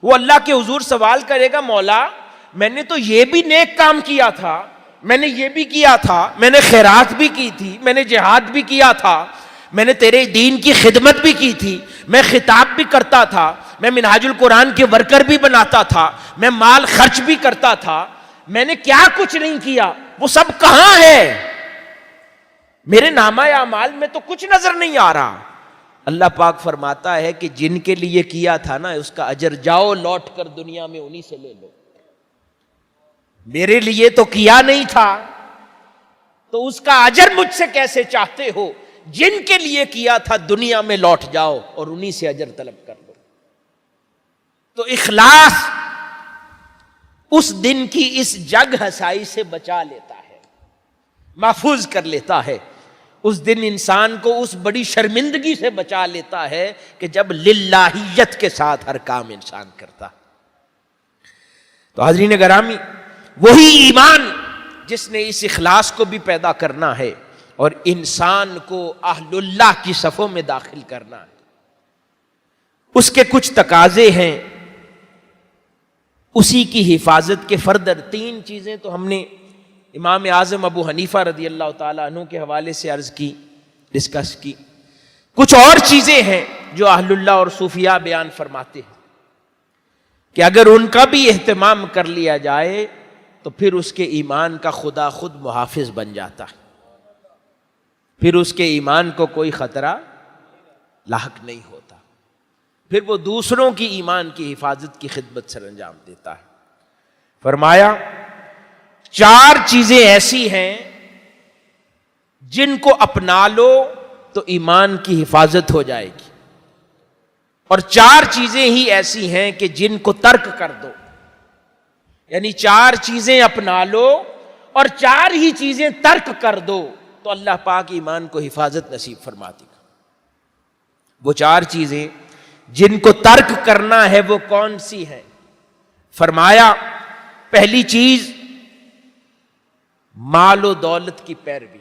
وہ اللہ کے حضور سوال کرے گا، مولا میں نے تو یہ بھی نیک کام کیا تھا، میں نے یہ بھی کیا تھا، میں نے خیرات بھی کی تھی، میں نے جہاد بھی کیا تھا، میں نے تیرے دین کی خدمت بھی کی تھی، میں خطاب بھی کرتا تھا، میں منہاج القرآن کے ورکر بھی بناتا تھا، میں مال خرچ بھی کرتا تھا، میں نے کیا کچھ نہیں کیا، وہ سب کہاں ہے؟ میرے نامہ اعمال میں تو کچھ نظر نہیں آ رہا۔ اللہ پاک فرماتا ہے کہ جن کے لیے کیا تھا نا اس کا اجر جاؤ لوٹ کر دنیا میں انہی سے لے لو، میرے لیے تو کیا نہیں تھا تو اس کا اجر مجھ سے کیسے چاہتے ہو؟ جن کے لیے کیا تھا دنیا میں لوٹ جاؤ اور انہی سے اجر طلب کر لو۔ تو اخلاص اس دن کی اس جگ ہسائی سے بچا لیتا ہے، محفوظ کر لیتا ہے، اس دن انسان کو اس بڑی شرمندگی سے بچا لیتا ہے کہ جب للہیت کے ساتھ ہر کام انسان کرتا۔ تو حاضرین گرامی، وہی ایمان جس نے اس اخلاص کو بھی پیدا کرنا ہے اور انسان کو اہل اللہ کی صفوں میں داخل کرنا ہے، اس کے کچھ تقاضے ہیں، اسی کی حفاظت کے فردر 3 چیزیں تو ہم نے امام اعظم ابو حنیفہ رضی اللہ تعالیٰ عنہ کے حوالے سے عرض کی، ڈسکس کی۔ کچھ اور چیزیں ہیں جو اہل اللہ اور صوفیاء بیان فرماتے ہیں۔ کہ اگر ان کا بھی اہتمام کر لیا جائے تو پھر اس کے ایمان کا خدا خود محافظ بن جاتا ہے، پھر اس کے ایمان کو کوئی خطرہ لاحق نہیں ہوتا، پھر وہ دوسروں کی ایمان کی حفاظت کی خدمت سر انجام دیتا ہے۔ فرمایا 4 چیزیں ایسی ہیں جن کو اپنا لو تو ایمان کی حفاظت ہو جائے گی، اور 4 چیزیں ہی ایسی ہیں کہ جن کو ترک کر دو، یعنی 4 چیزیں اپنا لو اور 4 ہی چیزیں ترک کر دو تو اللہ پاک ایمان کو حفاظت نصیب فرما دے گا۔ وہ 4 چیزیں جن کو ترک کرنا ہے وہ کون سی ہیں؟ فرمایا پہلی چیز مال و دولت کی پیروی،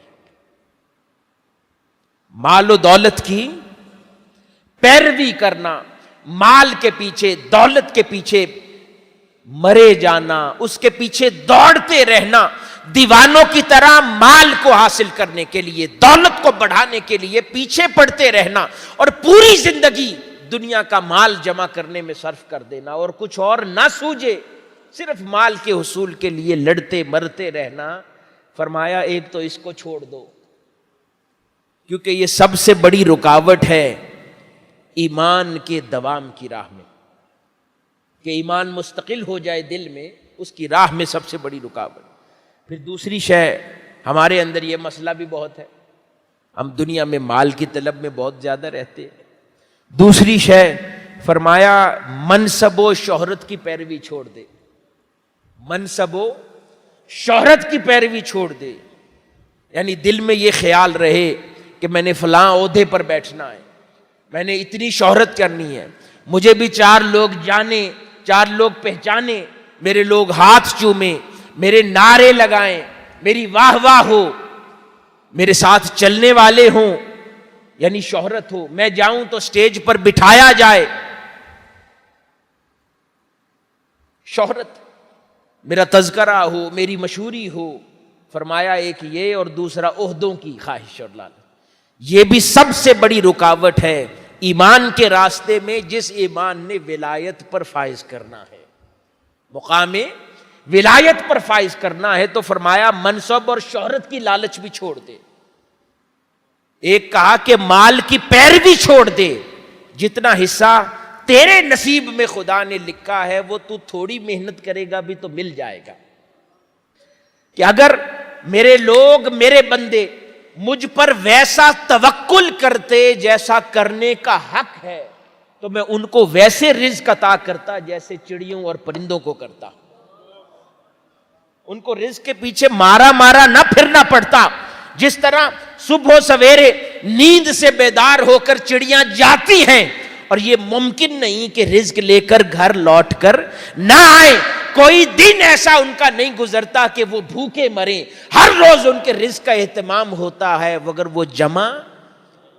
مال و دولت کی پیروی کرنا، مال کے پیچھے، دولت کے پیچھے مرے جانا، اس کے پیچھے دوڑتے رہنا، دیوانوں کی طرح مال کو حاصل کرنے کے لیے، دولت کو بڑھانے کے لیے پیچھے پڑتے رہنا، اور پوری زندگی دنیا کا مال جمع کرنے میں صرف کر دینا، اور کچھ اور نہ سوجے، صرف مال کے حصول کے لیے لڑتے مرتے رہنا۔ فرمایا ایک تو اس کو چھوڑ دو، کیونکہ یہ سب سے بڑی رکاوٹ ہے ایمان کے دوام کی راہ میں، کہ ایمان مستقل ہو جائے دل میں، اس کی راہ میں سب سے بڑی رکاوٹ۔ پھر دوسری شے، ہمارے اندر یہ مسئلہ بھی بہت ہے، ہم دنیا میں مال کی طلب میں بہت زیادہ رہتے ہیں۔ دوسری شے فرمایا منصب و شہرت کی پیروی چھوڑ دے، منصب و شہرت کی پیروی چھوڑ دے، یعنی دل میں یہ خیال رہے کہ میں نے فلاں عہدے پر بیٹھنا ہے، میں نے اتنی شہرت کرنی ہے، مجھے بھی 4 لوگ جانیں، 4 لوگ پہچانیں، میرے لوگ ہاتھ چومیں، میرے نعرے لگائیں، میری واہ واہ ہو، میرے ساتھ چلنے والے ہوں، یعنی شہرت ہو، میں جاؤں تو سٹیج پر بٹھایا جائے، شہرت، میرا تذکرہ ہو، میری مشہوری ہو۔ فرمایا ایک یہ، اور دوسرا عہدوں کی خواہش اور لالچ، یہ بھی سب سے بڑی رکاوٹ ہے ایمان کے راستے میں، جس ایمان نے ولایت پر فائز کرنا ہے، مقام ولایت پر فائز کرنا ہے، تو فرمایا منصب اور شہرت کی لالچ بھی چھوڑ دے۔ ایک کہا کہ مال کی پیروی چھوڑ دے، جتنا حصہ تیرے نصیب میں خدا نے لکھا ہے وہ تو تھوڑی محنت کرے گا بھی تو مل جائے گا، کہ اگر میرے لوگ، میرے بندے مجھ پر ویسا توکل کرتے جیسا کرنے کا حق ہے تو میں ان کو ویسے رزق عطا کرتا جیسے چڑیوں اور پرندوں کو کرتا، ان کو رزق کے پیچھے مارا مارا نہ پھرنا پڑتا۔ جس طرح صبح و سویرے نیند سے بیدار ہو کر چڑیاں جاتی ہیں، اور یہ ممکن نہیں کہ رزق لے کر گھر لوٹ کر نہ آئے، کوئی دن ایسا ان کا نہیں گزرتا کہ وہ بھوکے مریں، ہر روز ان کے رزق کا اہتمام ہوتا ہے، مگر وہ جمع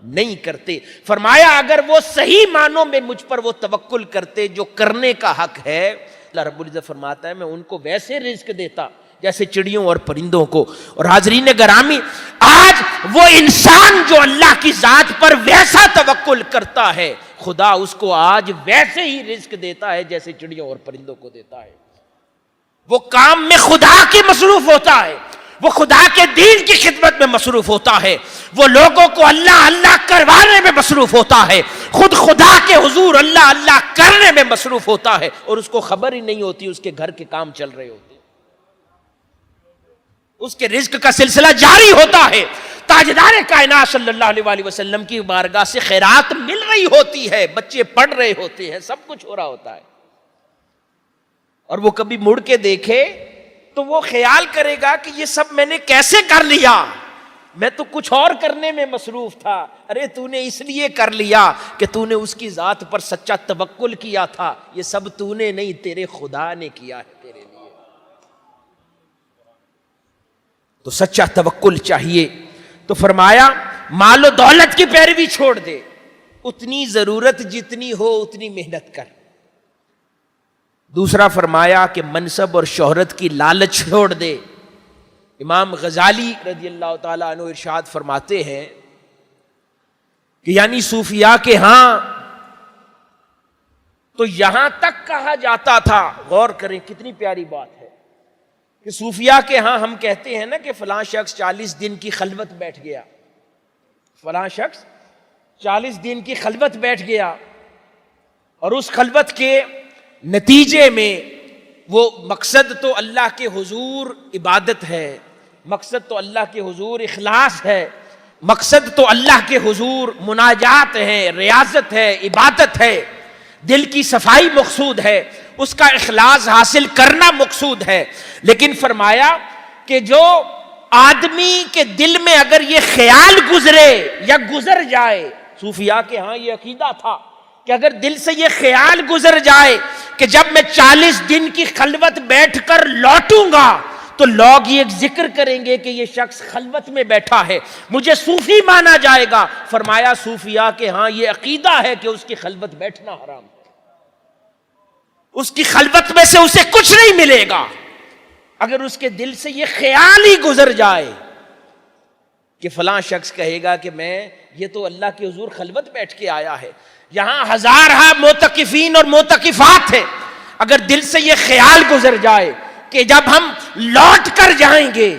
نہیں کرتے۔ فرمایا اگر وہ صحیح معنوں میں مجھ پر وہ توکل کرتے جو کرنے کا حق ہے، اللہ رب العزت فرماتا ہے میں ان کو ویسے رزق دیتا جیسے چڑیوں اور پرندوں کو۔ اور حاضرین گرامی، آج وہ انسان جو اللہ کی ذات پر ویسا توکل کرتا ہے، خدا اس کو آج ویسے ہی رزق دیتا ہے جیسے چڑیوں اور پرندوں کو دیتا ہے۔ وہ کام میں خدا کی مصروف ہوتا ہے، وہ خدا کے دین کی خدمت میں مصروف ہوتا ہے، وہ لوگوں کو اللہ اللہ کروانے میں مصروف ہوتا ہے، خود خدا کے حضور اللہ اللہ کرنے میں مصروف ہوتا ہے، اور اس کو خبر ہی نہیں ہوتی اس کے گھر کے کام چل رہے ہوتے، اس کے رزق کا سلسلہ جاری ہوتا ہے، تاجدار کائنات صلی اللہ علیہ وآلہ وسلم کی بارگاہ سے خیرات مل رہی ہوتی ہے، بچے پڑھ رہے ہوتے ہیں، سب کچھ ہو رہا ہوتا ہے، اور وہ کبھی مڑ کے دیکھے تو وہ خیال کرے گا کہ یہ سب میں نے کیسے کر لیا، میں تو کچھ اور کرنے میں مصروف تھا۔ ارے تو نے اس لیے کر لیا کہ تو نے اس کی ذات پر سچا توکل کیا تھا، یہ سب تو نے نہیں، تیرے خدا نے کیا ہے تیرے لیے۔ تو سچا توکل چاہیے۔ تو فرمایا مال و دولت کی پیروی چھوڑ دے، اتنی ضرورت جتنی ہو اتنی محنت کر۔ دوسرا فرمایا کہ منصب اور شہرت کی لالچ چھوڑ دے۔ امام غزالی رضی اللہ تعالیٰ عنہ ارشاد فرماتے ہیں کہ یعنی صوفیاء کے ہاں تو یہاں تک کہا جاتا تھا، غور کریں کتنی پیاری بات ہے، کہ صوفیاء کے ہاں ہم کہتے ہیں نا کہ فلاں شخص 40 دن کی خلوت بیٹھ گیا، فلاں شخص 40 دن کی خلوت بیٹھ گیا، اور اس خلوت کے نتیجے میں وہ مقصد تو اللہ کے حضور عبادت ہے، مقصد تو اللہ کے حضور اخلاص ہے، مقصد تو اللہ کے حضور مناجات ہے، ریاضت ہے، عبادت ہے، دل کی صفائی مقصود ہے، اس کا اخلاص حاصل کرنا مقصود ہے۔ لیکن فرمایا کہ جو آدمی کے دل میں اگر یہ خیال گزرے یا گزر جائے، صوفیاء کے ہاں یہ عقیدہ تھا کہ اگر دل سے یہ خیال گزر جائے کہ جب میں 40 دن کی خلوت بیٹھ کر لوٹوں گا تو لوگ یہ ذکر کریں گے کہ یہ شخص خلوت میں بیٹھا ہے، مجھے صوفی مانا جائے گا۔ فرمایا صوفیاء کے ہاں یہ عقیدہ ہے کہ اس کی خلوت بیٹھنا حرام ہے، اس کی خلوت میں سے اسے کچھ نہیں ملے گا اگر اس کے دل سے یہ خیال ہی گزر جائے کہ فلاں شخص کہے گا کہ میں یہ تو اللہ کے حضور خلوت بیٹھ کے آیا ہے۔ یہاں ہزارہ موتقفین اور موتقفات ہیں، اگر دل سے یہ خیال گزر جائے کہ جب ہم لوٹ کر جائیں گے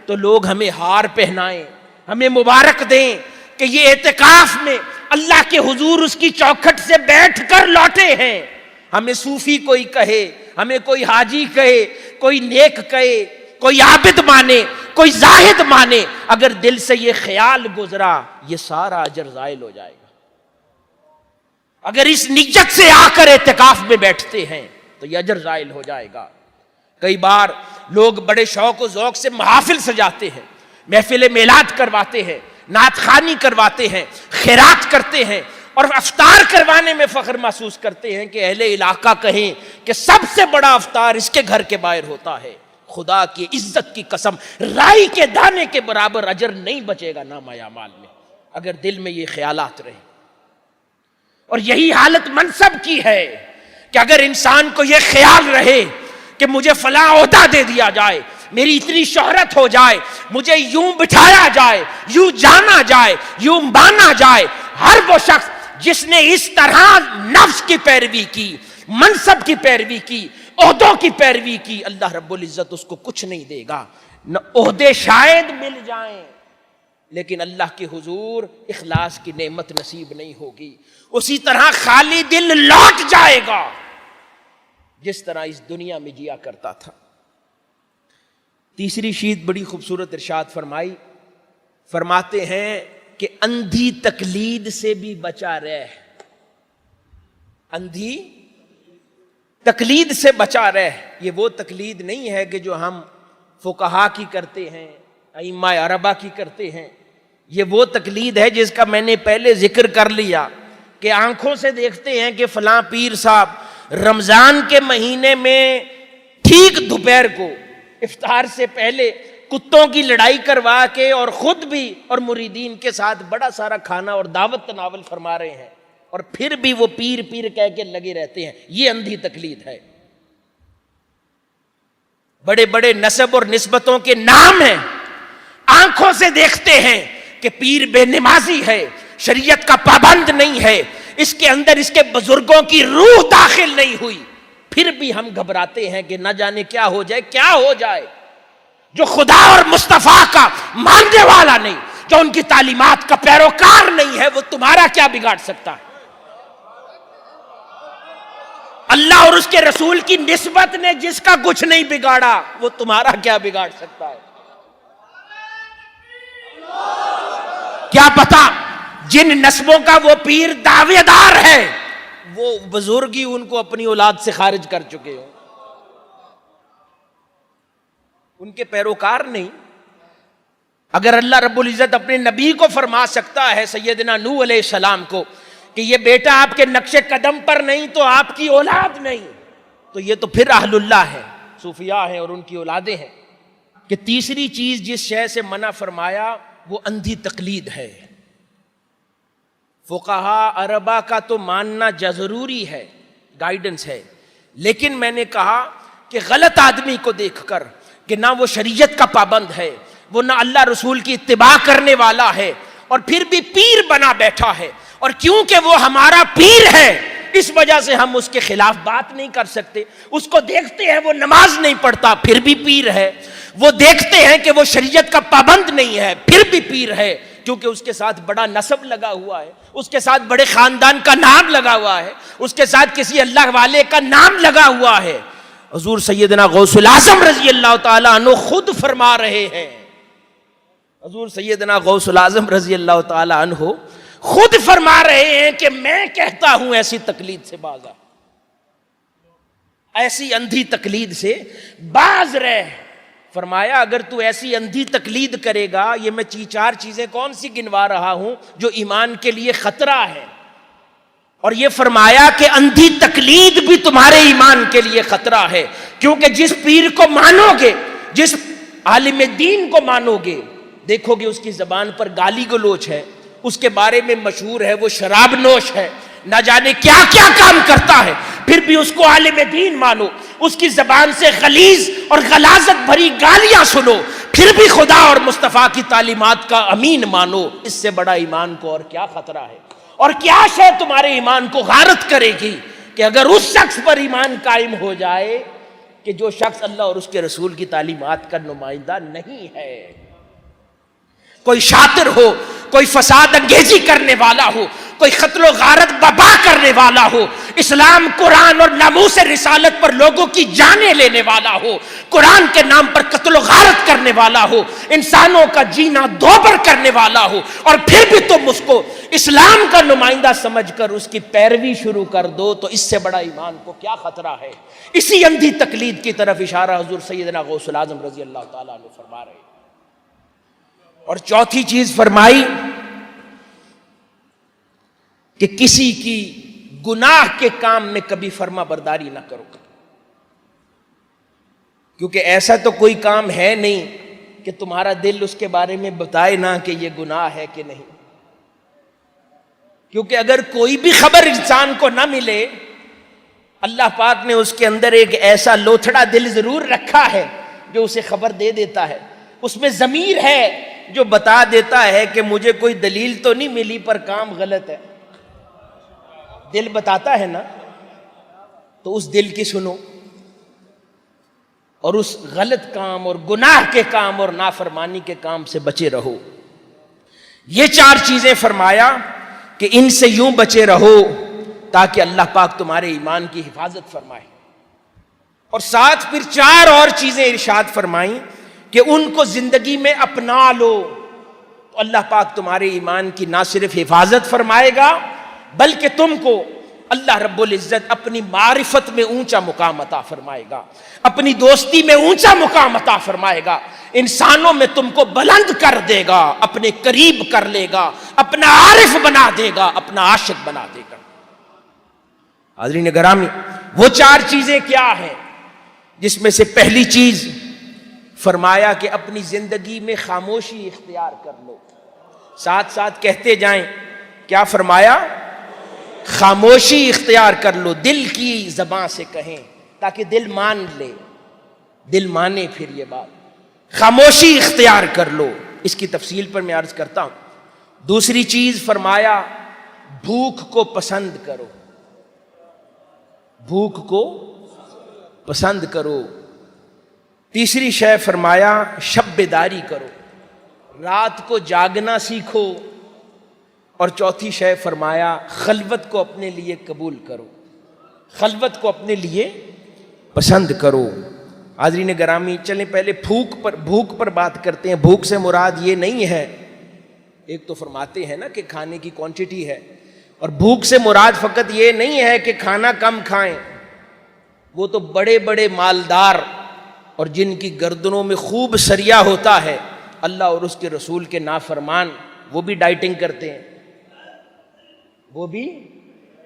تو لوگ ہمیں ہار پہنائیں، ہمیں مبارک دیں کہ یہ اعتکاف میں اللہ کے حضور اس کی چوکھٹ سے بیٹھ کر لوٹے ہیں، ہمیں صوفی کوئی کہے، ہمیں کوئی حاجی کہے، کوئی نیک کہے، کوئی عابد مانے، کوئی زاہد مانے، اگر دل سے یہ خیال گزرا یہ سارا اجر زائل ہو جائے گا۔ اگر اس نیت سے آ کر اعتکاف میں بیٹھتے ہیں تو یہ اجر زائل ہو جائے گا۔ کئی بار لوگ بڑے شوق و ذوق سے محافل سجاتے ہیں، محفل میلاد کرواتے ہیں، نعت خوانی کرواتے ہیں، خیرات کرتے ہیں، اور افطار کروانے میں فخر محسوس کرتے ہیں کہ اہل علاقہ کہیں کہ سب سے بڑا افطار اس کے گھر کے باہر ہوتا ہے۔ خدا کی عزت کی قسم، رائی کے دانے کے برابر اجر نہیں بچے گا نامہ اعمال میں اگر دل میں یہ خیالات رہیں۔ اور یہی حالت منصب کی ہے کہ اگر انسان کو یہ خیال رہے کہ مجھے فلاں عہدہ دے دیا جائے، میری اتنی شہرت ہو جائے، مجھے یوں بٹھایا جائے، یوں جانا جائے، یوں مانا جائے، ہر وہ شخص جس نے اس طرح نفس کی پیروی کی، منصب کی پیروی کی، عہدوں کی پیروی کی، اللہ رب العزت اس کو کچھ نہیں دے گا۔ نہ عہدے شاید مل جائیں لیکن اللہ کے حضور اخلاص کی نعمت نصیب نہیں ہوگی، اسی طرح خالی دل لوٹ جائے گا جس طرح اس دنیا میں جیا کرتا تھا۔ تیسری شیت بڑی خوبصورت ارشاد فرمائی، فرماتے ہیں کہ اندھی تقلید سے بھی بچا رہ، اندھی تقلید سے بچا رہ۔ یہ وہ تقلید نہیں ہے کہ جو ہم فقہا کی کرتے ہیں، ائمہ اربعہ کی کرتے ہیں، یہ وہ تقلید ہے جس کا میں نے پہلے ذکر کر لیا کہ آنکھوں سے دیکھتے ہیں کہ فلاں پیر صاحب رمضان کے مہینے میں ٹھیک دوپہر کو افطار سے پہلے کتوں کی لڑائی کروا کے اور خود بھی اور مریدین کے ساتھ بڑا سارا کھانا اور دعوت تناول فرما رہے ہیں، اور پھر بھی وہ پیر پیر کہہ کے لگے رہتے ہیں۔ یہ اندھی تقلید ہے۔ بڑے بڑے نسب اور نسبتوں کے نام ہیں، آنکھوں سے دیکھتے ہیں کہ پیر بے نمازی ہے، شریعت کا پابند نہیں ہے، اس کے اندر اس کے بزرگوں کی روح داخل نہیں ہوئی، پھر بھی ہم گھبراتے ہیں کہ نہ جانے کیا ہو جائے، کیا ہو جائے۔ جو خدا اور مصطفیٰ کا ماننے والا نہیں، جو ان کی تعلیمات کا پیروکار نہیں ہے، وہ تمہارا کیا بگاڑ سکتا ہے؟ اللہ اور اس کے رسول کی نسبت نے جس کا کچھ نہیں بگاڑا، وہ تمہارا کیا بگاڑ سکتا ہے؟ کیا پتا جن نسبوں کا وہ پیر دعوے دار ہے وہ بزرگ ہی ان کو اپنی اولاد سے خارج کر چکے ہوں، ان کے پیروکار نہیں۔ اگر اللہ رب العزت اپنے نبی کو فرما سکتا ہے، سیدنا نوح علیہ السلام کو، کہ یہ بیٹا آپ کے نقش قدم پر نہیں تو آپ کی اولاد نہیں، تو یہ تو پھر اہل اللہ ہے، صوفیاء ہیں اور ان کی اولادیں ہیں۔ کہ تیسری چیز جس شے سے منع فرمایا وہ اندھی تقلید ہے۔ فقہا اربعہ کا تو ماننا ضروری ہے، گائیڈنس ہے، لیکن میں نے کہا کہ غلط آدمی کو دیکھ کر کہ نہ وہ شریعت کا پابند ہے، وہ نہ اللہ رسول کی اتباع کرنے والا ہے، اور پھر بھی پیر بنا بیٹھا ہے، اور کیونکہ وہ ہمارا پیر ہے اس وجہ سے ہم اس کے خلاف بات نہیں کر سکتے. اس کو دیکھتے ہیں وہ نماز نہیں پڑھتا پھر بھی پیر ہے، وہ دیکھتے ہیں کہ وہ شریعت کا پابند نہیں ہے پھر بھی پیر ہے، کیونکہ اس کے ساتھ بڑا نسب لگا ہوا ہے، اس کے ساتھ بڑے خاندان کا نام لگا ہوا ہے، اس کے ساتھ کسی اللہ والے کا نام لگا ہوا ہے. حضور سیدنا غوث الاعظم رضی اللہ تعالیٰ عنہ خود فرما رہے ہیں، حضور سیدنا غوث الاعظم رضی اللہ تعالیٰ عنہ خود فرما رہے ہیں کہ میں کہتا ہوں ایسی تقلید سے باز آ، ایسی اندھی تقلید سے باز رہ. فرمایا اگر تو ایسی اندھی تقلید کرے گا، یہ میں چار چیزیں کون سی گنوا رہا ہوں جو ایمان کے لیے خطرہ ہے، اور یہ فرمایا کہ اندھی تقلید بھی تمہارے ایمان کے لیے خطرہ ہے، کیونکہ جس پیر کو مانو گے، جس عالم دین کو مانو گے، دیکھو گے اس کی زبان پر گالی گلوچ ہے، اس کے بارے میں مشہور ہے وہ شراب نوش ہے، نہ جانے کیا کیا کام کرتا ہے، پھر بھی اس کو عالم دین مانو، اس کی زبان سے غلیظ اور غلاظت بھری گالیاں سنو، پھر بھی خدا اور مصطفیٰ کی تعلیمات کا امین مانو. اس سے بڑا ایمان کو اور کیا خطرہ ہے، اور کیا شے تمہارے ایمان کو غارت کرے گی کہ اگر اس شخص پر ایمان قائم ہو جائے کہ جو شخص اللہ اور اس کے رسول کی تعلیمات کا نمائندہ نہیں ہے. کوئی شاطر ہو، کوئی فساد انگیزی کرنے والا ہو، کوئی قتل و غارت ببا کرنے والا ہو، اسلام قرآن اور ناموس رسالت پر لوگوں کی جانیں لینے والا ہو، قرآن کے نام پر قتل و غارت کرنے والا ہو، انسانوں کا جینا دوبر کرنے والا ہو، اور پھر بھی تم اس کو اسلام کا نمائندہ سمجھ کر اس کی پیروی شروع کر دو، تو اس سے بڑا ایمان کو کیا خطرہ ہے. اسی اندھی تقلید کی طرف اشارہ حضور سیدنا غوث الاعظم رضی اللہ تعالیٰ عنہ فرما رہے ہیں. اور چوتھی چیز فرمائی کہ کسی کی گناہ کے کام میں کبھی فرما برداری نہ کرو، کیونکہ ایسا تو کوئی کام ہے نہیں کہ تمہارا دل اس کے بارے میں بتائے نہ کہ یہ گناہ ہے کہ نہیں. کیونکہ اگر کوئی بھی خبر انسان کو نہ ملے، اللہ پاک نے اس کے اندر ایک ایسا لوتھڑا دل ضرور رکھا ہے جو اسے خبر دے دیتا ہے. اس میں ضمیر ہے جو بتا دیتا ہے کہ مجھے کوئی دلیل تو نہیں ملی پر کام غلط ہے. دل بتاتا ہے نا، تو اس دل کی سنو اور اس غلط کام اور گناہ کے کام اور نافرمانی کے کام سے بچے رہو. یہ چار چیزیں فرمایا کہ ان سے یوں بچے رہو تاکہ اللہ پاک تمہارے ایمان کی حفاظت فرمائے. اور ساتھ پھر چار اور چیزیں ارشاد فرمائیں کہ ان کو زندگی میں اپنا لو، تو اللہ پاک تمہارے ایمان کی نہ صرف حفاظت فرمائے گا بلکہ تم کو اللہ رب العزت اپنی معرفت میں اونچا مقام عطا فرمائے گا، اپنی دوستی میں اونچا مقام عطا فرمائے گا، انسانوں میں تم کو بلند کر دے گا، اپنے قریب کر لے گا، اپنا عارف بنا دے گا، اپنا عاشق بنا دے گا. حاضرین گرامی، وہ چار چیزیں کیا ہیں؟ جس میں سے پہلی چیز فرمایا کہ اپنی زندگی میں خاموشی اختیار کر لو. ساتھ ساتھ کہتے جائیں، کیا فرمایا؟ خاموشی اختیار کر لو، دل کی زبان سے کہیں تاکہ دل مان لے، دل مانے. پھر یہ بات خاموشی اختیار کر لو، اس کی تفصیل پر میں عرض کرتا ہوں. دوسری چیز فرمایا بھوک کو پسند کرو، بھوک کو پسند کرو. تیسری شے فرمایا شب بیداری کرو، رات کو جاگنا سیکھو. اور چوتھی شے فرمایا خلوت کو اپنے لیے قبول کرو، خلوت کو اپنے لیے پسند کرو. حاضرین گرامی، چلیں پہلے بھوک پر بات کرتے ہیں. بھوک سے مراد یہ نہیں ہے، ایک تو فرماتے ہیں نا کہ کھانے کی کوانٹٹی ہے، اور بھوک سے مراد فقط یہ نہیں ہے کہ کھانا کم کھائیں. وہ تو بڑے بڑے مالدار اور جن کی گردنوں میں خوب سریا ہوتا ہے، اللہ اور اس کے رسول کے نافرمان، وہ بھی ڈائٹنگ کرتے ہیں، وہ بھی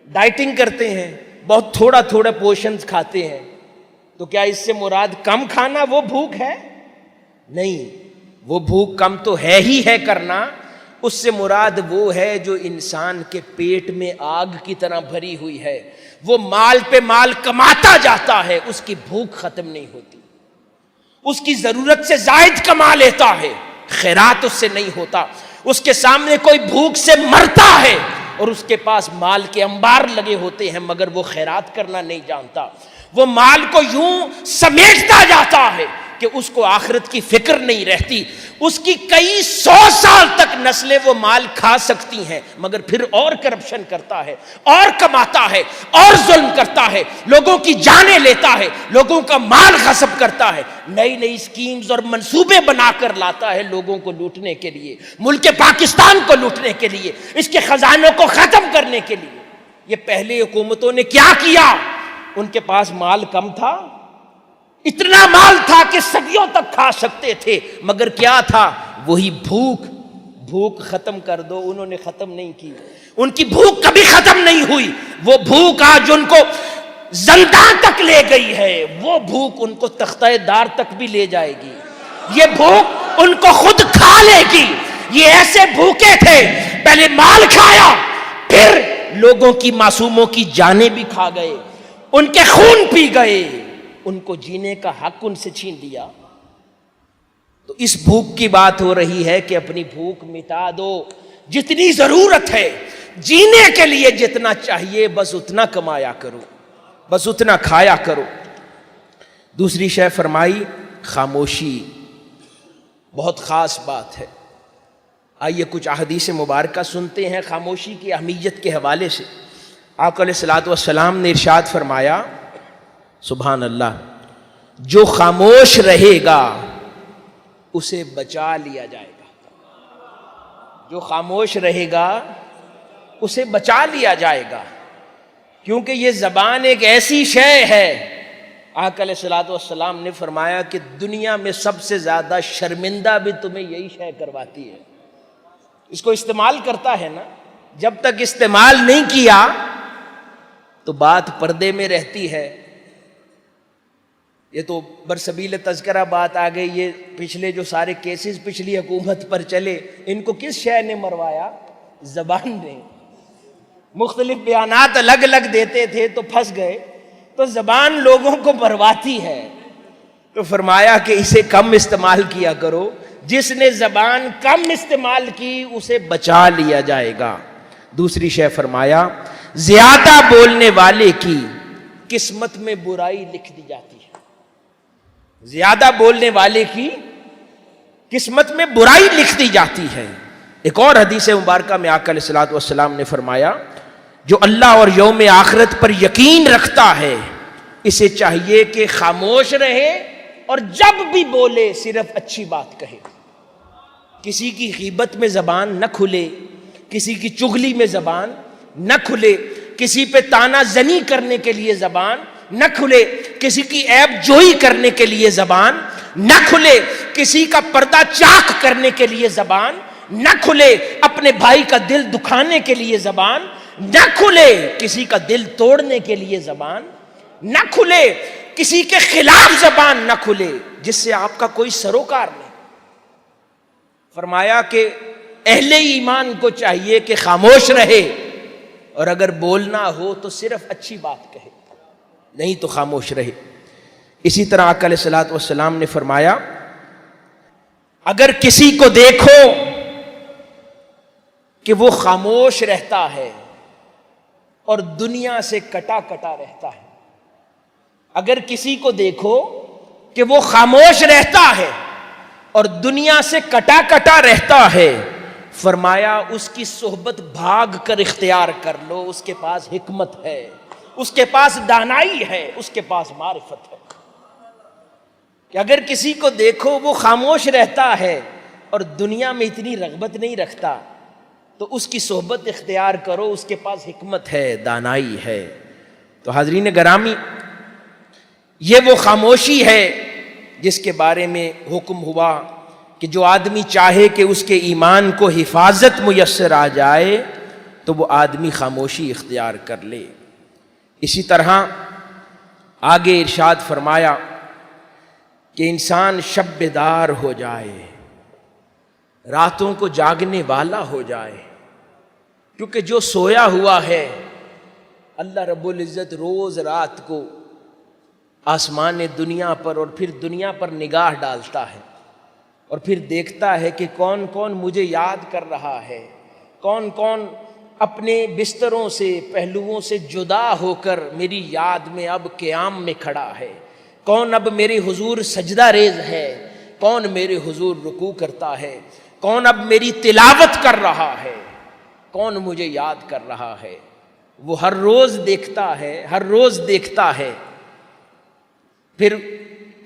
ڈائٹنگ کرتے ہیں، بہت تھوڑا تھوڑا پورشنز کھاتے ہیں. تو کیا اس سے مراد کم کھانا وہ بھوک ہے؟ نہیں، وہ بھوک کم تو ہے ہی ہے کرنا. اس سے مراد وہ ہے جو انسان کے پیٹ میں آگ کی طرح بھری ہوئی ہے، وہ مال پہ مال کماتا جاتا ہے، اس کی بھوک ختم نہیں ہوتی، اس کی ضرورت سے زائد کما لیتا ہے، خیرات اس سے نہیں ہوتا. اس کے سامنے کوئی بھوک سے مرتا ہے اور اس کے پاس مال کے انبار لگے ہوتے ہیں مگر وہ خیرات کرنا نہیں جانتا. وہ مال کو یوں سمیٹتا جاتا ہے کہ اس کو آخرت کی فکر نہیں رہتی. اس کی کئی 100 سال تک نسلیں وہ مال کھا سکتی ہیں مگر پھر اور کرپشن کرتا ہے، اور کماتا ہے، اور ظلم کرتا ہے، لوگوں کی جانیں لیتا ہے، لوگوں کا مال غصب کرتا ہے، نئی نئی اسکیمز اور منصوبے بنا کر لاتا ہے لوگوں کو لوٹنے کے لیے، ملک پاکستان کو لوٹنے کے لیے، اس کے خزانوں کو ختم کرنے کے لیے. یہ پہلے حکومتوں نے کیا کیا؟ ان کے پاس مال کم تھا، اتنا مال تھا کہ صدیوں تک کھا سکتے تھے، مگر کیا تھا؟ وہی بھوک ختم کر دو. انہوں نے ختم نہیں کی، ان کی بھوک کبھی ختم نہیں ہوئی. وہ بھوک آج ان کو زندان تک لے گئی ہے، وہ بھوک ان کو تختہ دار تک بھی لے جائے گی. یہ بھوک ان کو خود کھا لے گی. یہ ایسے بھوکے تھے، پہلے مال کھایا، پھر لوگوں کی معصوموں کی جانیں بھی کھا گئے، ان کے خون پی گئے، ان کو جینے کا حق ان سے چھین لیا. تو اس بھوک کی بات ہو رہی ہے کہ اپنی بھوک مٹا دو. جتنی ضرورت ہے جینے کے لیے، جتنا چاہیے بس اتنا کمایا کرو، بس اتنا کھایا کرو. دوسری شے فرمائی خاموشی. بہت خاص بات ہے. آئیے کچھ احادیث مبارکہ سنتے ہیں خاموشی کی اہمیت کے حوالے سے. آقا علیہ الصلوۃ والسلام نے ارشاد فرمایا، سبحان اللہ، جو خاموش رہے گا اسے بچا لیا جائے گا. جو خاموش رہے گا اسے بچا لیا جائے گا، کیونکہ یہ زبان ایک ایسی شے ہے. آقا علیہ الصلوۃ والسلام نے فرمایا کہ دنیا میں سب سے زیادہ شرمندہ بھی تمہیں یہی شے کرواتی ہے. اس کو استعمال کرتا ہے نا، جب تک استعمال نہیں کیا تو بات پردے میں رہتی ہے. یہ تو برسبیل تذکرہ بات آ گئی. یہ پچھلے جو سارے کیسز پچھلی حکومت پر چلے، ان کو کس شے نے مروایا؟ زبان نے. مختلف بیانات الگ الگ دیتے تھے تو پھنس گئے. تو زبان لوگوں کو مرواتی ہے. تو فرمایا کہ اسے کم استعمال کیا کرو. جس نے زبان کم استعمال کی اسے بچا لیا جائے گا. دوسری شے فرمایا زیادہ بولنے والے کی قسمت میں برائی لکھ دی جاتی ہے. زیادہ بولنے والے کی قسمت میں برائی لکھ دی جاتی ہے. ایک اور حدیث مبارکہ میں آقا علیہ الصلوۃ والسلام نے فرمایا، جو اللہ اور یوم آخرت پر یقین رکھتا ہے اسے چاہیے کہ خاموش رہے اور جب بھی بولے صرف اچھی بات کہے. کسی کی غیبت میں زبان نہ کھلے، کسی کی چغلی میں زبان نہ کھلے، کسی پہ تانا زنی کرنے کے لیے زبان نہ کھلے، کسی کی عیب جوئی کرنے کے لیے زبان نہ کھلے، کسی کا پردہ چاک کرنے کے لیے زبان نہ کھلے، اپنے بھائی کا دل دکھانے کے لیے زبان نہ کھلے، کسی کا دل توڑنے کے لیے زبان نہ کھلے، کسی کے خلاف زبان نہ کھلے جس سے آپ کا کوئی سروکار نہیں. فرمایا کہ اہل ایمان کو چاہیے کہ خاموش رہے اور اگر بولنا ہو تو صرف اچھی بات کہے، نہیں تو خاموش رہے. اسی طرح آقا علیہ الصلوۃ والسلام نے فرمایا اگر کسی کو دیکھو کہ وہ خاموش رہتا ہے اور دنیا سے کٹا کٹا رہتا ہے، اگر کسی کو دیکھو کہ وہ خاموش رہتا ہے اور دنیا سے کٹا کٹا رہتا ہے، فرمایا اس کی صحبت بھاگ کر اختیار کر لو. اس کے پاس حکمت ہے، اس کے پاس دانائی ہے، اس کے پاس معرفت ہے. کہ اگر کسی کو دیکھو وہ خاموش رہتا ہے اور دنیا میں اتنی رغبت نہیں رکھتا تو اس کی صحبت اختیار کرو، اس کے پاس حکمت ہے، دانائی ہے. تو حاضرین گرامی، یہ وہ خاموشی ہے جس کے بارے میں حکم ہوا کہ جو آدمی چاہے کہ اس کے ایمان کو حفاظت میسر آ جائے تو وہ آدمی خاموشی اختیار کر لے. اسی طرح آگے ارشاد فرمایا کہ انسان شب بیدار ہو جائے، راتوں کو جاگنے والا ہو جائے، کیونکہ جو سویا ہوا ہے اللہ رب العزت روز رات کو آسمان دنیا پر اور پھر دنیا پر نگاہ ڈالتا ہے اور پھر دیکھتا ہے کہ کون کون مجھے یاد کر رہا ہے، کون کون اپنے بستروں سے پہلوؤں سے جدا ہو کر میری یاد میں اب قیام میں کھڑا ہے؟ کون اب میرے حضور سجدہ ریز ہے؟ کون میرے حضور رکوع کرتا ہے؟ کون اب میری تلاوت کر رہا ہے؟ کون مجھے یاد کر رہا ہے؟ وہ ہر روز دیکھتا ہے، ہر روز دیکھتا ہے۔ پھر